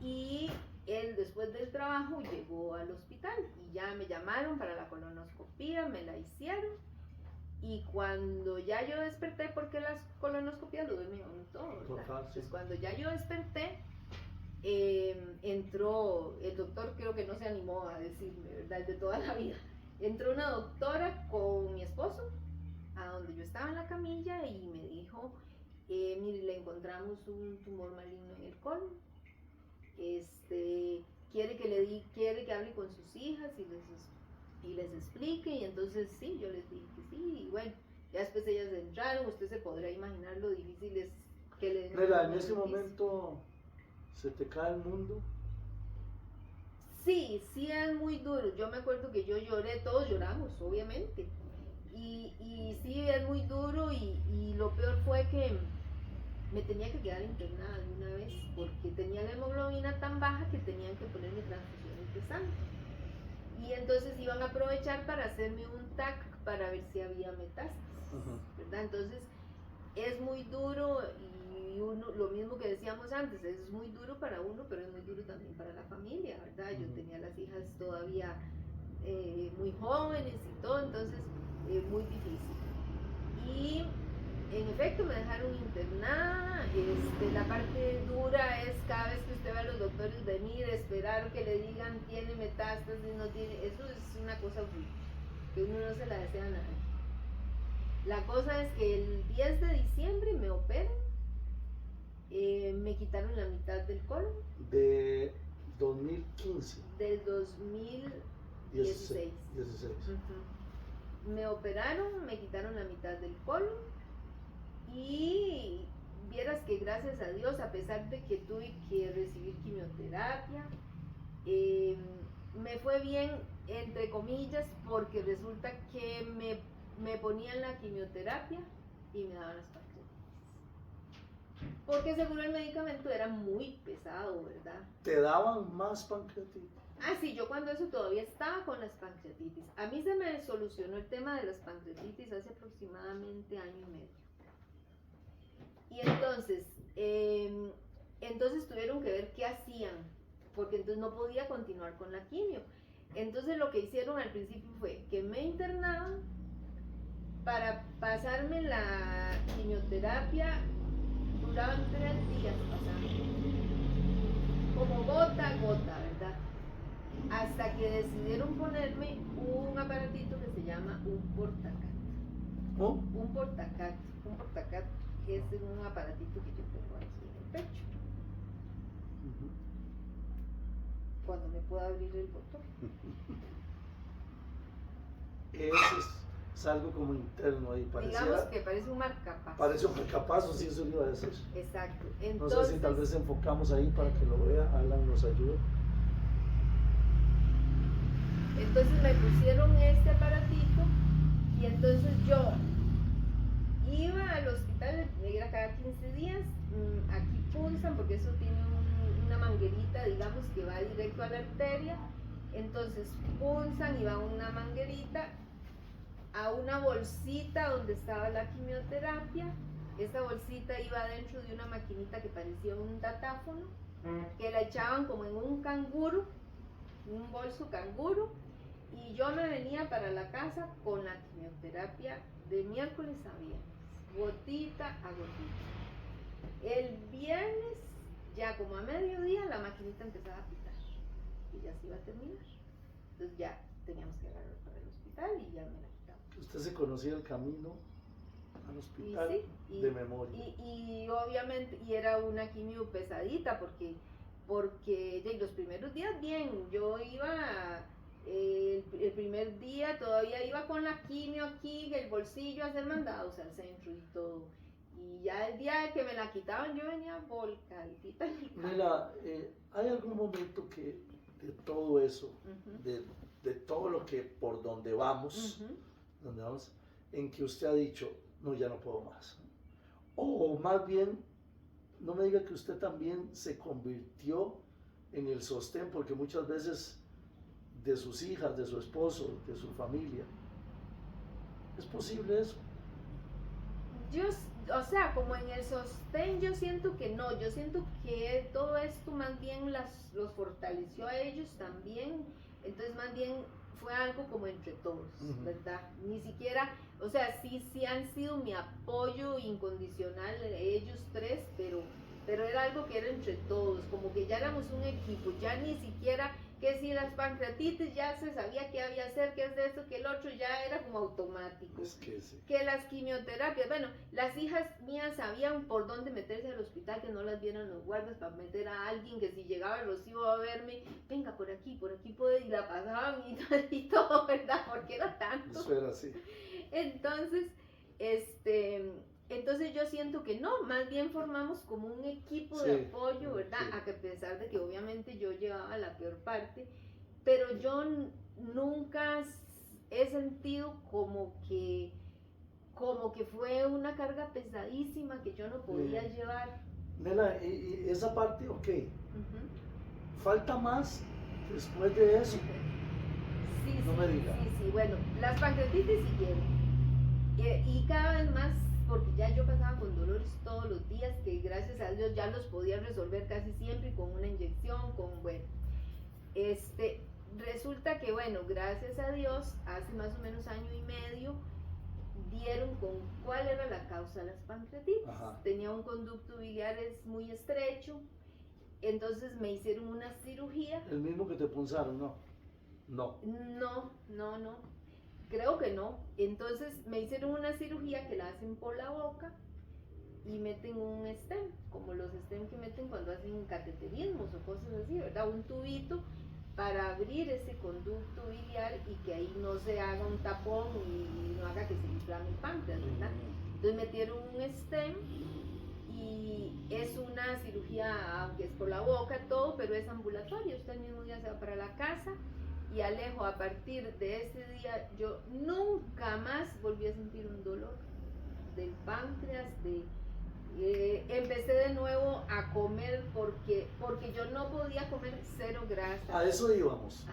y él después del trabajo llegó al hospital y ya me llamaron para la colonoscopia, me la hicieron. Y cuando ya yo desperté, porque las colonoscopias lo duermen un todo, ¿verdad? Entonces cuando ya yo desperté, entró, el doctor creo que no se animó a decirme, ¿verdad? De toda la vida. Entró una doctora con mi esposo, a donde yo estaba en la camilla, y me dijo, mire, le encontramos un tumor maligno en el colon. Quiere que hable con sus hijas y les explique, y entonces sí, yo les dije que sí, y bueno, ya después ellas entraron. Usted se podrá imaginar lo difícil es que le den. Mira, en ese momento se te cae el mundo. Sí, es muy duro. Yo me acuerdo que yo lloré, todos lloramos, obviamente, y sí, es muy duro, y lo peor fue que me tenía que quedar internada de una vez, porque tenía la hemoglobina tan baja que tenían que ponerme transfusiones de sangre. Y entonces iban a aprovechar para hacerme un TAC para ver si había metástasis, ¿verdad? Entonces es muy duro, y uno, lo mismo que decíamos antes, es muy duro para uno, pero es muy duro también para la familia, ¿verdad? Yo tenía las hijas todavía muy jóvenes y todo, entonces muy difícil. Y en efecto me dejaron internada. La parte dura es cada vez que usted va a los doctores, venir, esperar que le digan tiene metástasis, no tiene, eso es una cosa horrible, que uno no se la desea a nadie. La cosa es que el 10 de diciembre me operan, me quitaron la mitad del colon. De 2015. Del 2016. 16. Me operaron, me quitaron la mitad del colon. Y vieras que gracias a Dios, a pesar de que tuve que recibir quimioterapia, me fue bien, entre comillas, porque resulta que me ponían la quimioterapia y me daban las pancreatitis. Porque seguro el medicamento era muy pesado, ¿verdad? ¿Te daban más pancreatitis? Ah, sí, yo cuando eso todavía estaba con las pancreatitis. A mí se me solucionó el tema de las pancreatitis hace aproximadamente año y medio. Y entonces tuvieron que ver qué hacían, porque entonces no podía continuar con la quimio. Entonces lo que hicieron al principio fue que me internaban para pasarme la quimioterapia. Duraban 3 días pasando, como gota a gota, ¿verdad? Hasta que decidieron ponerme un aparatito que se llama un portacat. ¿Oh? Un portacat es un aparatito que yo pongo aquí en el pecho. Cuando me pueda abrir el botón. Eso es algo como interno ahí, digamos que parece un marcapasos. Parece un marcapasos, sí, eso le iba a decir. Exacto. Entonces, no sé si tal vez enfocamos ahí para que lo vea, Alan nos ayude. Entonces me pusieron este aparatito y entonces yo iba al hospital, era cada 15 días, aquí punzan porque eso tiene una manguerita, digamos, que va directo a la arteria, entonces punzan y va una manguerita a una bolsita donde estaba la quimioterapia. Esta bolsita iba dentro de una maquinita que parecía un datáfono, que la echaban como en un canguro, un bolso canguro, y yo me venía para la casa con la quimioterapia de miércoles a viernes, gotita a gotita. El viernes, ya como a mediodía, la maquinita empezaba a pitar y ya se iba a terminar. Entonces ya teníamos que agarrar para el hospital y ya me la quitamos. Usted se conocía el camino al hospital de memoria. Y obviamente, y era una quimio pesadita porque los primeros días bien, yo iba, el primer día todavía iba con la quimio aquí en el bolsillo a hacer mandados al centro y todo. Y ya el día que me la quitaban yo venía volcadita. Mira, ¿hay algún momento que de todo eso, de todo lo que por donde vamos, en que usted ha dicho, no, ya no puedo más? O más bien, no me diga que usted también se convirtió en el sostén, porque muchas veces de sus hijas, de su esposo, de su familia, ¿es posible eso? Yo, o sea, como en el sostén, yo siento que no, yo siento que todo esto más bien los fortaleció a ellos también, entonces más bien fue algo como entre todos, ¿verdad? Ni siquiera, o sea, sí han sido mi apoyo incondicional ellos tres, pero era algo que era entre todos, como que ya éramos un equipo, ya ni siquiera que si las pancreatitis ya se sabía qué había hacer, qué es de esto, que el otro, ya era como automático. Es que sí. Que las quimioterapias, bueno, las hijas mías sabían por dónde meterse al hospital, que no las vieran los guardas, para meter a alguien que si llegaba el Rocío a verme, venga por aquí puede, y la pasaban y todo, ¿verdad? Porque era tanto. Eso era así. Entonces yo siento que no, más bien formamos como un equipo de apoyo, ¿verdad? Sí. A que pesar de que obviamente yo llevaba la peor parte, pero yo nunca he sentido como que fue una carga pesadísima que yo no podía llevar. Nela, y esa parte, ok. ¿Falta más después de eso? Sí, no me diga. Sí, bueno, las pancreatitis siguieron. Y cada vez más, porque ya yo pasaba con dolores todos los días, que gracias a Dios ya los podía resolver casi siempre con una inyección, resulta que, bueno, gracias a Dios, hace más o menos año y medio, dieron con cuál era la causa de las pancreatitis. Tenía un conducto biliar muy estrecho, entonces me hicieron una cirugía. ¿El mismo que te punzaron, no? No. No. Creo que no. Entonces me hicieron una cirugía que la hacen por la boca y meten un stent, como los stents que meten cuando hacen cateterismos o cosas así, ¿verdad? Un tubito para abrir ese conducto biliar y que ahí no se haga un tapón y no haga que se inflame el páncreas, ¿verdad? Entonces metieron un stent y es una cirugía, aunque es por la boca, todo, pero es ambulatoria. Usted el mismo día se va para la casa. Y Alejo, a partir de ese día, yo nunca más volví a sentir un dolor del páncreas. Empecé de nuevo a comer porque yo no podía comer cero grasa. A eso íbamos.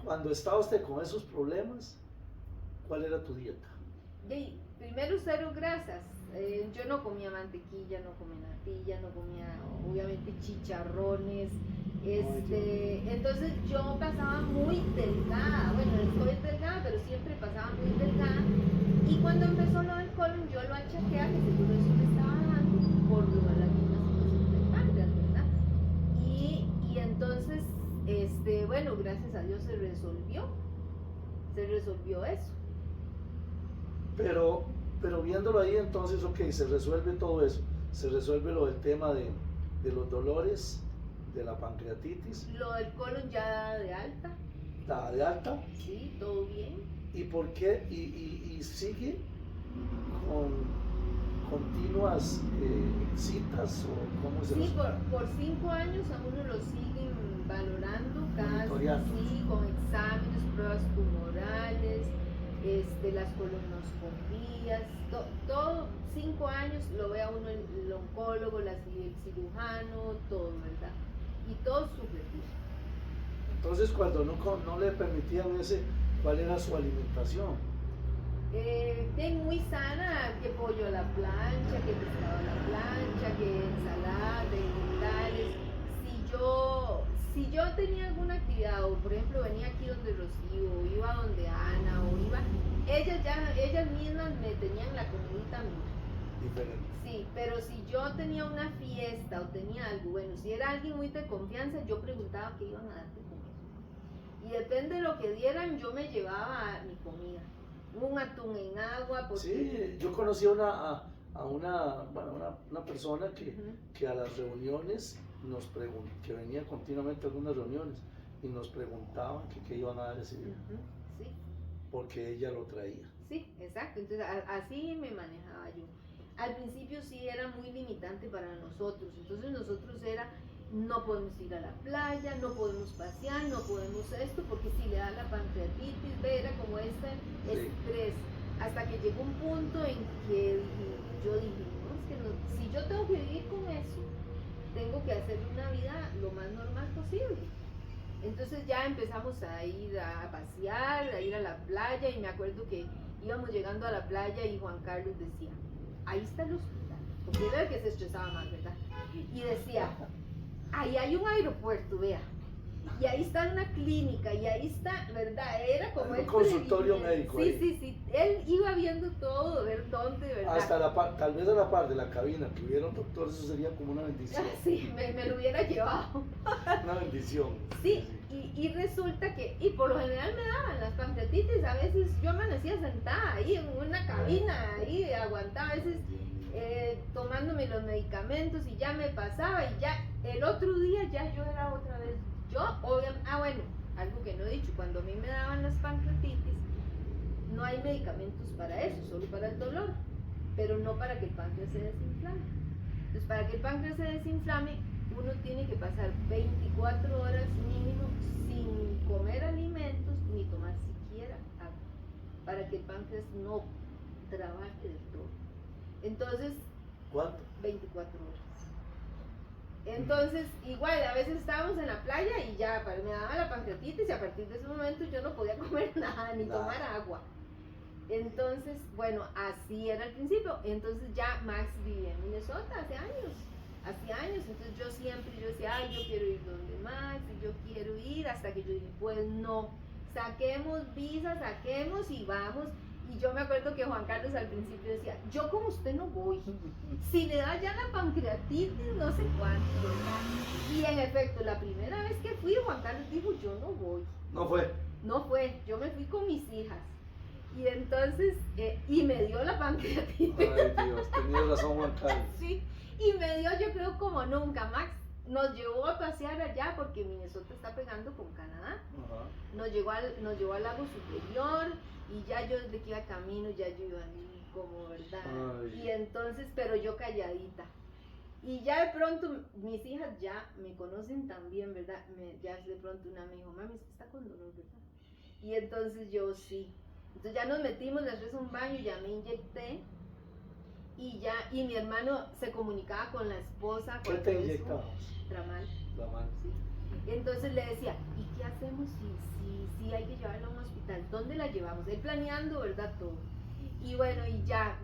Cuando estaba usted con esos problemas, ¿cuál era tu dieta? Primero cero grasas. Yo no comía mantequilla, no comía natilla, no comía obviamente chicharrones. Entonces yo pasaba muy delgada, bueno, estoy delgada, pero siempre pasaba muy delgada, y cuando empezó lo del colon yo lo achaqué a que seguro eso me estaba dando por lo de la misma situación del páncreas, ¿verdad? Y entonces, bueno, gracias a Dios se resolvió eso. Pero viéndolo ahí entonces, ok, se resuelve todo eso, se resuelve lo del tema de los dolores, de la pancreatitis. Lo del colon ya de alta. ¿Está de alta? Sí, todo bien. ¿Y por qué? ¿Y sigue con continuas citas o cómo se Sí, por 5 años a uno lo siguen valorando cada Monitoreando. sí, con exámenes, pruebas tumorales, las colonoscopías, todo, 5 años lo ve a uno el oncólogo, el cirujano, todo, ¿verdad? Y todo súper bien. Entonces, cuando no le permitían ¿cuál era su alimentación? Muy sana, que pollo a la plancha, que pescado a la plancha, que ensalada, vegetales. Si yo tenía alguna actividad, o por ejemplo venía aquí donde Rocío, o iba donde Ana, o iba, ellas mismas me tenían la comidita mía. Diferente. Sí, pero si yo tenía una fiesta o tenía algo, bueno, si era alguien muy de confianza, yo preguntaba qué iban a dar de comer. Y depende de lo que dieran, yo me llevaba mi comida. Un atún en agua. Porque... Sí, yo conocí a una persona que a las reuniones que venía continuamente a algunas reuniones y nos preguntaban qué iban a dar ese día. Sí. Porque ella lo traía. Sí, exacto. Entonces así me manejaba yo. Al principio sí era muy limitante para nosotros. Entonces nosotros no podemos ir a la playa, no podemos pasear, no podemos esto, porque si le da la pancreatitis, era como estrés. Hasta que llegó un punto en que yo dije, no, es que no, si yo tengo que vivir con eso, tengo que hacer una vida lo más normal posible. Entonces ya empezamos a ir a pasear, a ir a la playa, y me acuerdo que íbamos llegando a la playa y Juan Carlos decía, ahí está el hospital, porque era el que se estresaba más, ¿verdad? Y decía, ahí hay un aeropuerto, vea, y ahí está una clínica, y ahí está, ¿verdad? Era como un consultorio médico. Sí, él iba viendo todo, ver dónde, ¿verdad? Hasta tal vez a la par de la cabina que hubiera un doctor, eso sería como una bendición. Sí, me lo hubiera llevado. Una bendición. Sí, y resulta que, y por lo general me daban las pancreatitis, a veces yo amanecía sentada ahí en una cabina, ahí aguantaba, a veces tomándome los medicamentos, y ya me pasaba, y ya el otro día ya yo era otra vez, bueno, algo que no he dicho, cuando a mí me daban las pancreatitis, no hay medicamentos para eso, solo para el dolor, pero no para que el páncreas se desinflame. Entonces, para que el páncreas se desinflame, uno tiene que pasar 24 horas mínimo sin comer alimentos ni tomar siquiera agua, para que el páncreas no trabaje del todo. Entonces, ¿cuánto? 24 horas. Entonces, igual, a veces estábamos en la playa y ya me daba la pancreatitis, y a partir de ese momento yo no podía comer nada, ni tomar agua. Entonces, bueno, así era al principio. Entonces ya Max vivía en Minnesota hace años, entonces yo decía, ay, yo quiero ir donde Max, y yo quiero ir, hasta que yo dije, pues no, saquemos visa, saquemos y vamos. Y yo me acuerdo que Juan Carlos al principio decía, yo con usted no voy, si le da ya la pancreatitis, no sé cuánto. Y en efecto, la primera vez que fui, Juan Carlos dijo, yo no voy. No fue, yo me fui con mis hijas. Y entonces, y me dio la pancreatitis. Ay Dios, tenías razón, Juan Carlos. Sí, y me dio, yo creo, como nunca. Max nos llevó a pasear allá, porque Minnesota está pegando con Canadá. Nos llevó al lago Superior, y ya yo desde que iba camino, ya yo iba ahí como, ¿verdad? Ay. Y entonces, pero yo calladita. Y ya de pronto, mis hijas ya me conocen también, ¿verdad? Ya de pronto una me dijo, mami, usted está con dolor, ¿verdad? Y entonces yo sí. Entonces ya nos metimos las tres a un baño, ya me inyecté, y mi hermano se comunicaba con la esposa. ¿Qué te inyectabas? Tramal. Sí. Entonces le decía, ¿y qué hacemos si hay que llevarla a un hospital? ¿Dónde la llevamos? Él planeando, ¿verdad? Todo. Y bueno, ya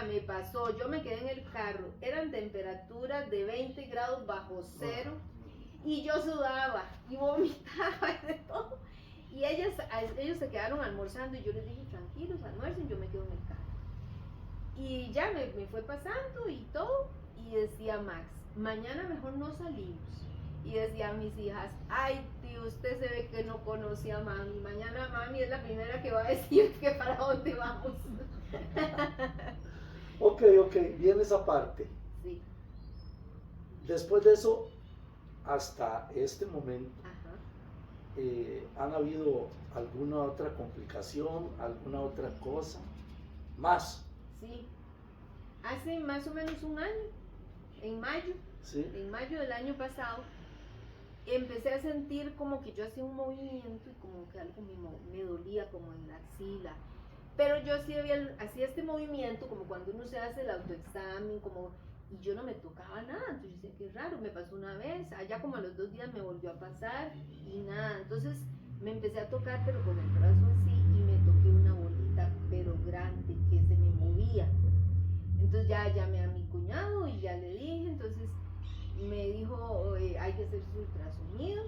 me pasó, yo me quedé en el carro, eran temperaturas de 20 grados bajo cero, y yo sudaba y vomitaba de todo. Y ellos se quedaron almorzando, y yo les dije, tranquilos, almuercen, yo me quedo en el carro. Y ya me fue pasando y todo, y decía Max, mañana mejor no salimos. Y decían mis hijas, ay tío, usted se ve que no conoce a mami, mañana mami es la primera que va a decir que para dónde vamos. Ok, viene esa parte. Sí. Después de eso, hasta este momento, Ajá. ¿Han habido alguna otra complicación, alguna otra cosa más? Sí, hace más o menos un año, en mayo, ¿Sí? en mayo del año pasado, empecé a sentir como que yo hacía un movimiento y como que algo me dolía como en la axila. Pero yo sí hacía este movimiento como cuando uno se hace el autoexamen, como, y yo no me tocaba nada. Entonces yo decía, qué raro, me pasó una vez, allá como a los 2 días me volvió a pasar y nada. Entonces me empecé a tocar, pero con el brazo así, y me toqué una bolita, pero grande, que se me movía. Entonces ya llamé a mi cuñado y ya le dije, entonces me dijo, hay que hacer su ultrasonido.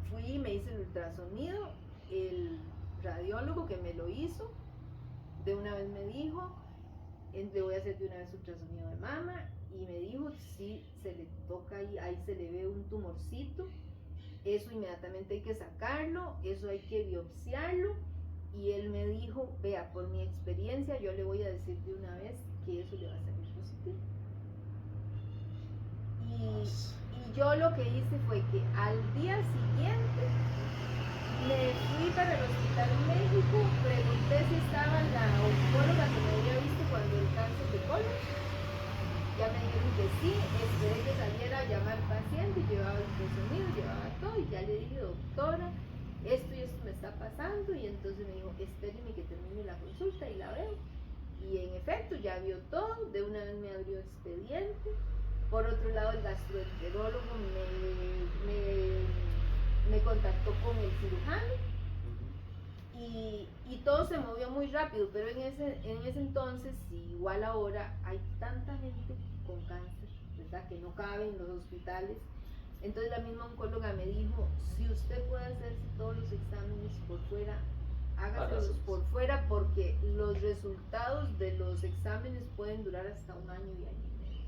Fui y me hice el ultrasonido, el radiólogo que me lo hizo, de una vez me dijo, le voy a hacer de una vez ultrasonido de mama, y me dijo, sí, se le toca ahí se le ve un tumorcito, eso inmediatamente hay que sacarlo, eso hay que biopsiarlo, y él me dijo, vea, por mi experiencia yo le voy a decir de una vez que eso le va a salir positivo. Y yo lo que hice fue que al día siguiente me fui para el hospital en México, pregunté si estaba la oncóloga que me había visto cuando el cáncer de colon. Ya me dijeron que sí, esperé que saliera a llamar al paciente, llevaba el ultrasonido, llevaba todo, y ya le dije, doctora, esto y esto me está pasando, y entonces me dijo, espéreme que termine la consulta y la veo. Y en efecto, ya vio todo, de una vez me abrió expediente. Por otro lado, el gastroenterólogo me contactó con el cirujano, y todo se movió muy rápido, pero en ese entonces, igual ahora, hay tanta gente con cáncer, ¿verdad?, que no cabe en los hospitales. Entonces la misma oncóloga me dijo, si usted puede hacerse todos los exámenes por fuera, hágaselos por fuera, porque los resultados de los exámenes pueden durar hasta 1 año y año y medio.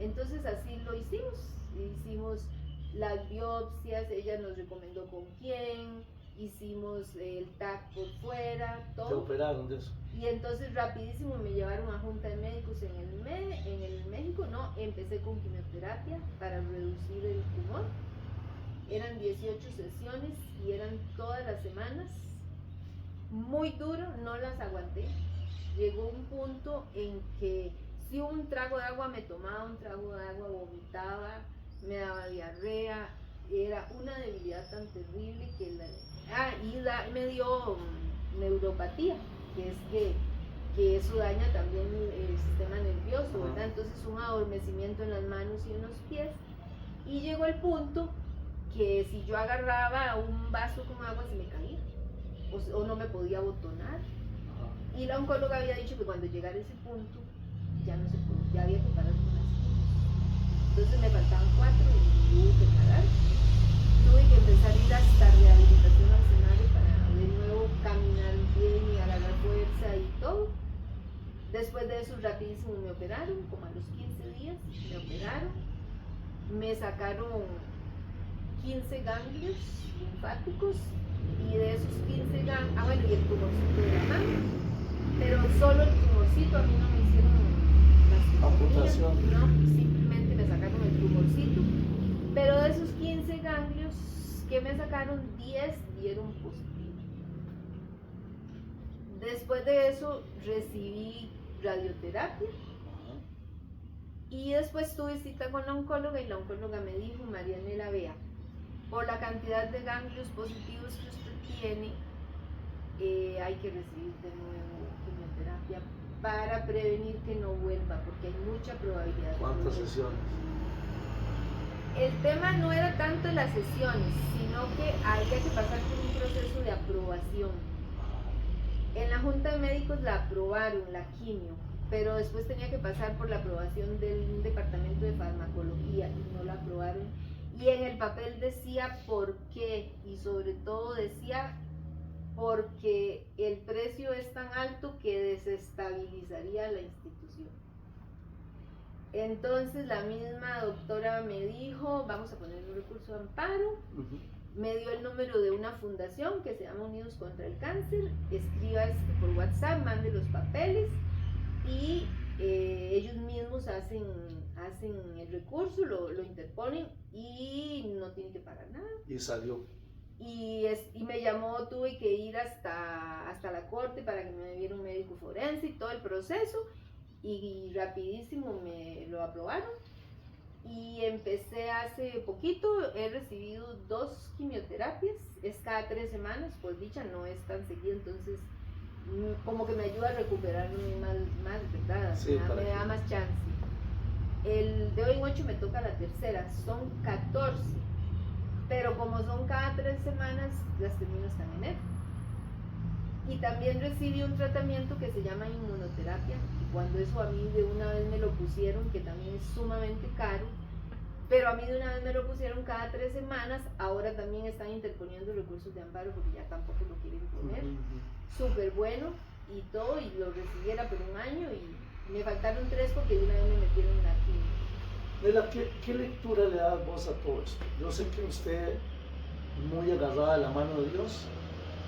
Entonces así lo hicimos las biopsias, ella nos recomendó con quién, hicimos el TAC por fuera, todo. ¿Te operaron de eso? Y entonces rapidísimo me llevaron a junta de médicos en el México, no, empecé con quimioterapia para reducir el tumor. Eran 18 sesiones y eran todas las semanas. Muy duro, no las aguanté. Llegó un punto en que si un trago de agua me tomaba, un trago de agua vomitaba, me daba diarrea, era una debilidad tan terrible que me dio neuropatía, que es que eso daña también el sistema nervioso, ¿verdad? Entonces un adormecimiento en las manos y en los pies, y llegó el punto que si yo agarraba un vaso con agua se me caía, o no me podía botonar. Y la oncóloga había dicho que cuando llegara a ese punto ya no se podía, ya había que parar con las quimios. Entonces me faltaban 4 y hubo que parar. Tuve que empezar a ir hasta rehabilitación al escenario para de nuevo caminar bien y agarrar fuerza y todo. Después de eso rapidísimo me operaron, como a los 15 días me operaron. Me sacaron 15 ganglios linfáticos, y de esos 15 ganglios, bueno, y el tumorcito de la mano, pero solo el tumorcito, a mí no me hicieron la amputación, no, simplemente me sacaron el tumorcito, pero de esos 15 ganglios que me sacaron, 10 dieron positivo. Después de eso recibí radioterapia, y después tuve cita con la oncóloga, y la oncóloga me dijo, Marianela, vea, por la cantidad de ganglios positivos que usted tiene, hay que recibir de nuevo quimioterapia para prevenir que no vuelva, porque hay mucha probabilidad. ¿Cuántas sesiones? El tema no era tanto las sesiones, sino que había que pasar por un proceso de aprobación. En la junta de médicos la aprobaron, la quimio, pero después tenía que pasar por la aprobación del departamento de farmacología y no la aprobaron. Y en el papel decía por qué, y sobre todo decía porque el precio es tan alto que desestabilizaría la institución. Entonces la misma doctora me dijo, vamos a poner un recurso de amparo. Me dio el número de una fundación que se llama Unidos contra el Cáncer, escriba por WhatsApp, mande los papeles, y ellos mismos hacen el recurso, lo interponen y no tienen que pagar nada. Y salió. Y me llamó, tuve que ir hasta la corte para que me viera un médico forense y todo el proceso, y rapidísimo me lo aprobaron. y empecé hace poquito, he recibido 2 quimioterapias, es cada 3 semanas, por dicha no es tan seguido, entonces como que me ayuda a recuperarme más, ¿verdad? Sí, me da más chance. El de hoy en 8 me toca la tercera, son 14, pero como son cada 3 semanas, las termino hasta en enero. Y también recibí un tratamiento que se llama inmunoterapia, y cuando eso a mí de una vez me lo pusieron, que también es sumamente caro, pero a mí de una vez me lo pusieron cada 3 semanas, ahora también están interponiendo recursos de amparo porque ya tampoco lo quieren poner. Súper bueno y todo, y lo recibiera por un año y me faltaron 3 porque de una vez me metieron la quimio. Nela, ¿qué lectura le das vos a todo esto? Yo sé que usted muy agarrada de la mano de Dios,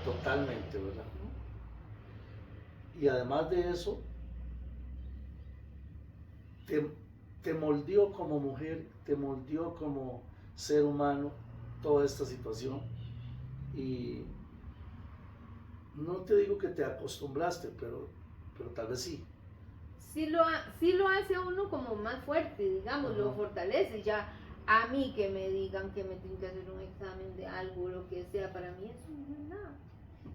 totalmente, ¿verdad? Y además de eso, te moldeó como mujer, te moldeó como ser humano toda esta situación. Y no te digo que te acostumbraste, pero tal vez sí. Sí lo hace a uno como más fuerte, digamos, lo fortalece. Ya a mí que me digan que me tienen que hacer un examen de algo, lo que sea, para mí eso no es nada.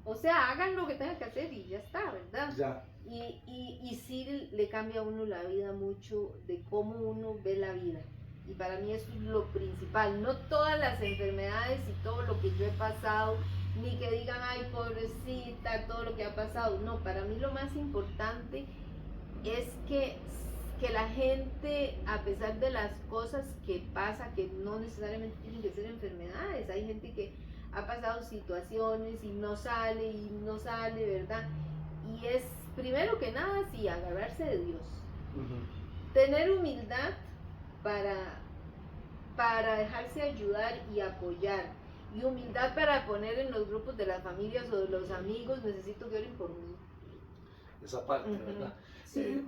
O sea, hagan lo que tengan que hacer y ya está, ¿verdad? Ya. Y sí le cambia a uno la vida mucho de cómo uno ve la vida. Y para mí eso es lo principal. No todas las enfermedades y todo lo que yo he pasado, ni que digan, ay, pobrecita, todo lo que ha pasado. No, para mí lo más importante es que la gente, a pesar de las cosas que pasa, que no necesariamente tienen que ser enfermedades, hay gente que ha pasado situaciones y no sale, ¿verdad? Y es, primero que nada, sí, agarrarse de Dios. Tener humildad para dejarse ayudar y apoyar. Y humildad para poner en los grupos de las familias o de los amigos, necesito que oren por mí. Esa parte, ¿verdad? Sí.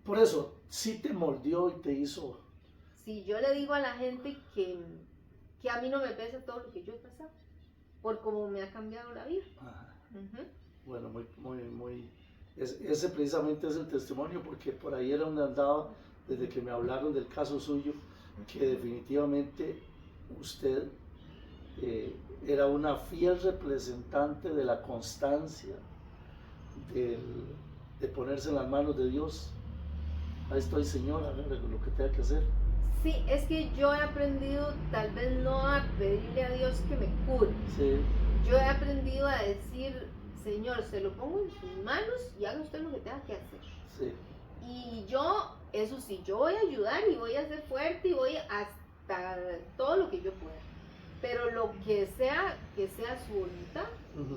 Por eso, sí te moldeó y te hizo. Sí, yo le digo a la gente que a mí no me pesa todo lo que yo he pasado, por cómo me ha cambiado la vida. Bueno, muy. Ese precisamente es el testimonio, porque por ahí era donde andaba desde que me hablaron del caso suyo, que definitivamente usted era una fiel representante de la constancia, de ponerse en las manos de Dios. Ahí estoy, Señor, haga lo que tenga que hacer. Sí, es que yo he aprendido tal vez no a pedirle a Dios que me cure. Sí. Yo he aprendido a decir, Señor, se lo pongo en sus manos y haga usted lo que tenga que hacer. Sí. Y yo, eso sí, yo voy a ayudar y voy a ser fuerte y voy hasta todo lo que yo pueda. Pero lo que sea su voluntad,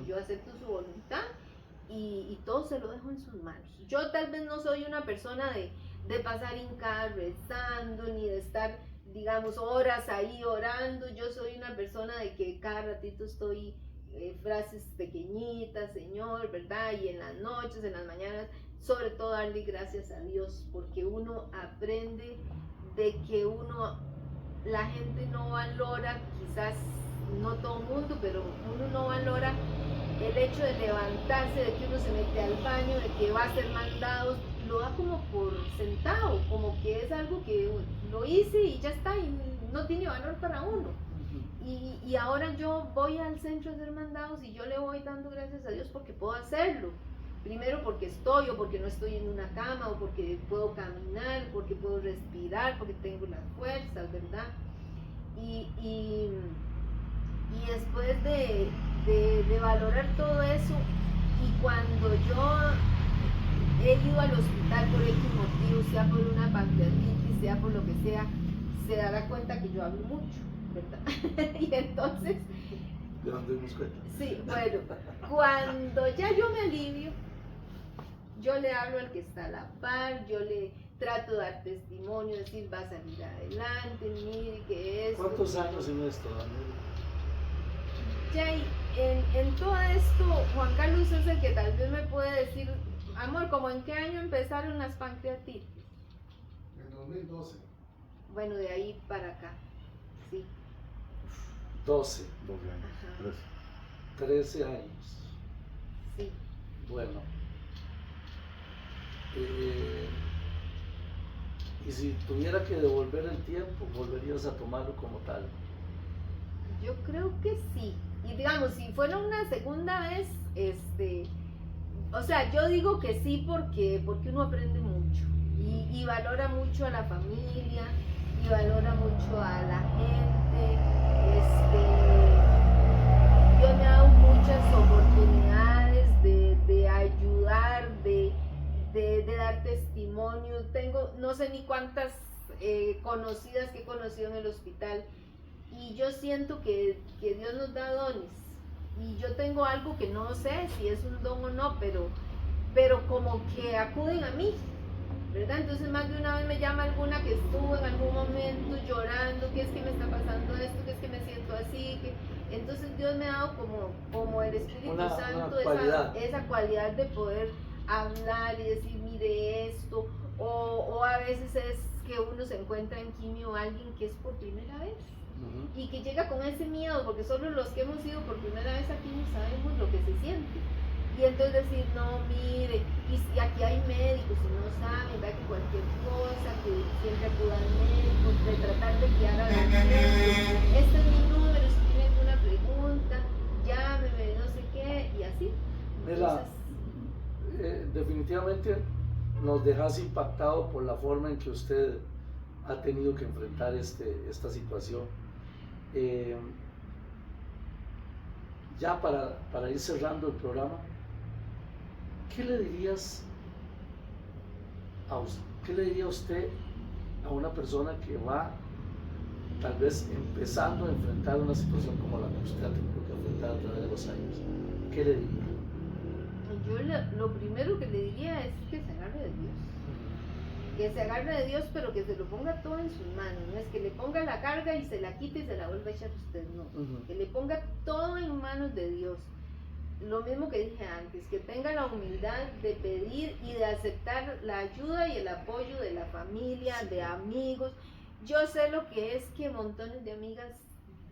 yo acepto su voluntad y todo se lo dejo en sus manos. Yo tal vez no soy una persona de pasar hincada rezando, ni de estar, digamos, horas ahí orando. Yo soy una persona de que cada ratito estoy frases pequeñitas, Señor, ¿verdad? Y en las noches, en las mañanas, sobre todo darle gracias a Dios, porque uno aprende de que la gente no valora, quizás no todo el mundo, pero uno no valora el hecho de levantarse, de que uno se mete al baño, de que va a ser mandado, lo da como por sentado, como que es algo que lo hice y ya está, y no tiene valor para uno. Y ahora yo voy al centro a ser mandados y yo le voy dando gracias a Dios porque puedo hacerlo. Primero porque estoy, o porque no estoy en una cama, o porque puedo caminar, porque puedo respirar, porque tengo las fuerzas, ¿verdad? Y después de valorar todo eso, y cuando yo he ido al hospital por X motivo, sea por una pancreatitis, sea por lo que sea, se dará cuenta que yo hablo mucho, ¿verdad? Y entonces... ¿De dónde nos cuenta? Sí, bueno, cuando ya yo me alivio, yo le hablo al que está a la par, yo le trato de dar testimonio, decir, va a salir adelante, mire que es... ¿Cuántos años en esto, Daniel? Ya, en todo esto, Juan Carlos es el que tal vez me puede decir, amor, ¿cómo en qué año empezaron las pancreatitis? En 2012. Bueno, de ahí para acá, sí. 12. 12 años. Ajá. 13 años. Sí. Bueno. Y si tuviera que devolver el tiempo, volverías a tomarlo como tal. Yo creo que sí. Y digamos, si fuera una segunda vez, o sea, yo digo que sí porque uno aprende mucho y valora mucho a la familia y valora mucho a la gente. Dios me ha dado muchas oportunidades de ayudar, de dar testimonio. Tengo no sé ni cuántas conocidas que he conocido en el hospital. Y yo siento que Dios nos da dones. Y yo tengo algo que no sé si es un don o no, pero como que acuden a mí, ¿verdad? Entonces más de una vez me llama alguna que estuvo en algún momento llorando, que es que me está pasando esto, que es que me siento así, que... Entonces Dios me ha dado como el Espíritu Santo, esa cualidad de poder hablar y decir, mire esto, o a veces es que uno se encuentra en quimio a alguien que es por primera vez. Y que llega con ese miedo, porque solo los que hemos ido por primera vez aquí no sabemos lo que se siente. Y entonces decir, no, mire, y aquí hay médicos, y no saben, vea que cualquier cosa, que siempre acudan al médico, de tratar de guiar a la gente. Este es mi número, si tienen alguna pregunta, llámeme, no sé qué, y así. Mira, definitivamente nos dejas impactado por la forma en que usted ha tenido que enfrentar esta situación. Ya para ir cerrando el programa, ¿qué le diría usted a una persona que va tal vez empezando a enfrentar una situación como la que usted ha tenido que enfrentar a través de los años? ¿Qué le diría? Yo lo primero que le diría es que se agarre de Dios. Que se agarre de Dios, pero que se lo ponga todo en sus manos. No es que le ponga la carga y se la quite y se la vuelva a echar usted, no. Que le ponga todo en manos de Dios. Lo mismo que dije antes, que tenga la humildad de pedir y de aceptar la ayuda y el apoyo de la familia, de amigos. Yo sé lo que es que montones de amigas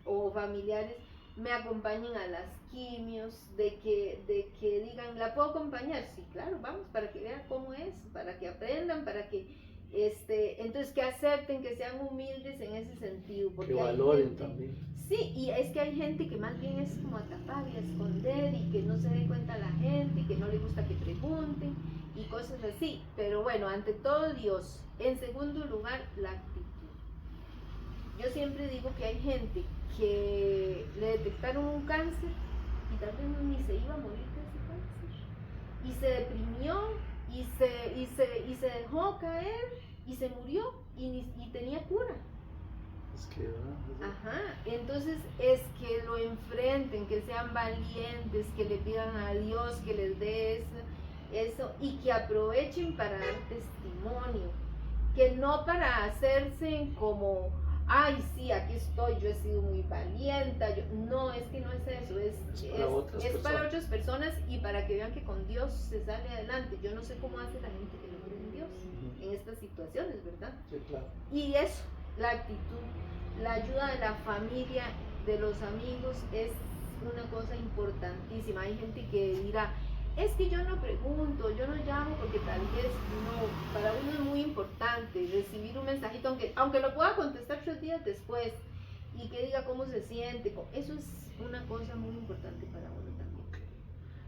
o familiares me acompañen a las quimios, de que digan, ¿la puedo acompañar? Sí, claro, vamos, para que vean cómo es, para que aprendan, para que, entonces que acepten, que sean humildes en ese sentido. Porque que valoren también. Sí, y es que hay gente que más bien es como a tapar y a esconder y que no se dé cuenta a la gente y que no le gusta que pregunten y cosas así. Pero bueno, ante todo Dios. En segundo lugar, la actitud. Yo siempre digo que hay gente que le detectaron un cáncer y tal vez ni se iba a morir de ese cáncer. Y se deprimió y se dejó caer y se murió y tenía cura. Es que, Ajá, entonces es que lo enfrenten, que sean valientes, que le pidan a Dios que les dé eso y que aprovechen para dar testimonio, que no para hacerse como, ay sí, aquí estoy, yo he sido muy valiente, no, es que no es eso, es para otras personas y para que vean que con Dios se sale adelante. Yo no sé cómo hace la gente que no cree en Dios en estas situaciones, ¿verdad? Sí, claro. Y eso, la actitud, la ayuda de la familia, de los amigos es una cosa importantísima. Hay gente que dirá, es que yo no pregunto, yo no llamo porque tal vez no, para uno es muy importante recibir un mensajito, aunque lo pueda contestar 3 días después y que diga cómo se siente, eso es una cosa muy importante para uno también.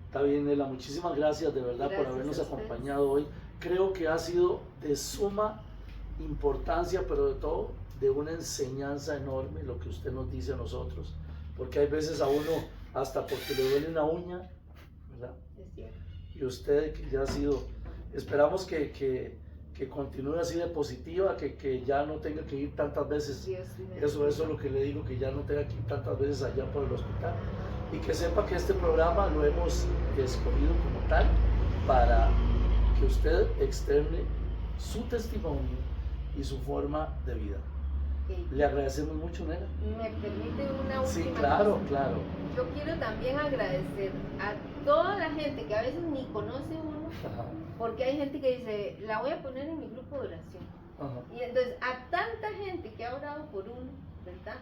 Está bien, Nela, muchísimas gracias de verdad por habernos acompañado hoy. Creo que ha sido de suma importancia, pero de todo de una enseñanza enorme lo que usted nos dice a nosotros, porque hay veces a uno hasta porque le duele una uña, ¿verdad? Es cierto. Y usted que ya ha sido, esperamos que continúe así de positiva, que ya no tenga que ir tantas veces, eso es lo que le digo, que ya no tenga que ir tantas veces allá por el hospital, y que sepa que este programa lo hemos escogido como tal para que usted externe su testimonio y su forma de vida. Le agradecemos mucho, Nela. ¿Me permite una última Sí, claro, cosa? claro. Yo quiero también agradecer a toda la gente que a veces ni conoce uno, Ajá. porque hay gente que dice, la voy a poner en mi grupo de oración. Ajá. Y entonces a tanta gente que ha orado por uno, ¿verdad?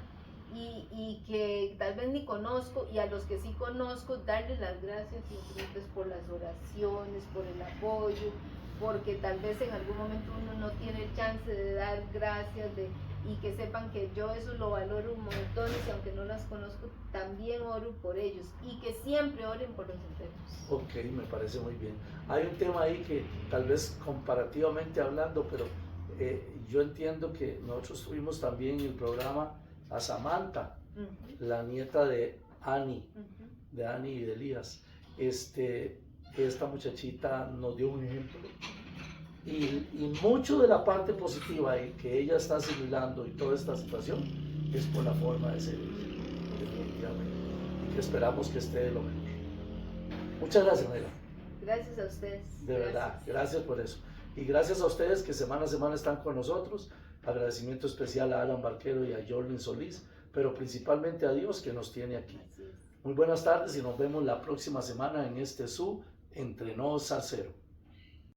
Y que tal vez ni conozco, y a los que sí conozco, darles las gracias infinitas por las oraciones, por el apoyo, porque tal vez en algún momento uno no tiene chance de dar gracias, y que sepan que yo eso lo valoro un montón, y aunque no las conozco, también oro por ellos, y que siempre oren por los enfermos. Ok, me parece muy bien. Hay un tema ahí que tal vez comparativamente hablando, pero yo entiendo que nosotros tuvimos también en el programa a Samantha, la nieta de Annie, de Annie y de Elías. Esta muchachita nos dio un ejemplo. Y mucho de la parte positiva que ella está asimilando y toda esta situación es por la forma de ser, definitivamente. Y que esperamos que esté de lo mejor. Muchas gracias, Nela. Gracias a ustedes. De verdad, gracias por eso. Y gracias a ustedes que semana a semana están con nosotros. Agradecimiento especial a Alan Barquero y a Jorlin Solís, pero principalmente a Dios que nos tiene aquí. Muy buenas tardes y nos vemos la próxima semana en su Entre Nos Salsero.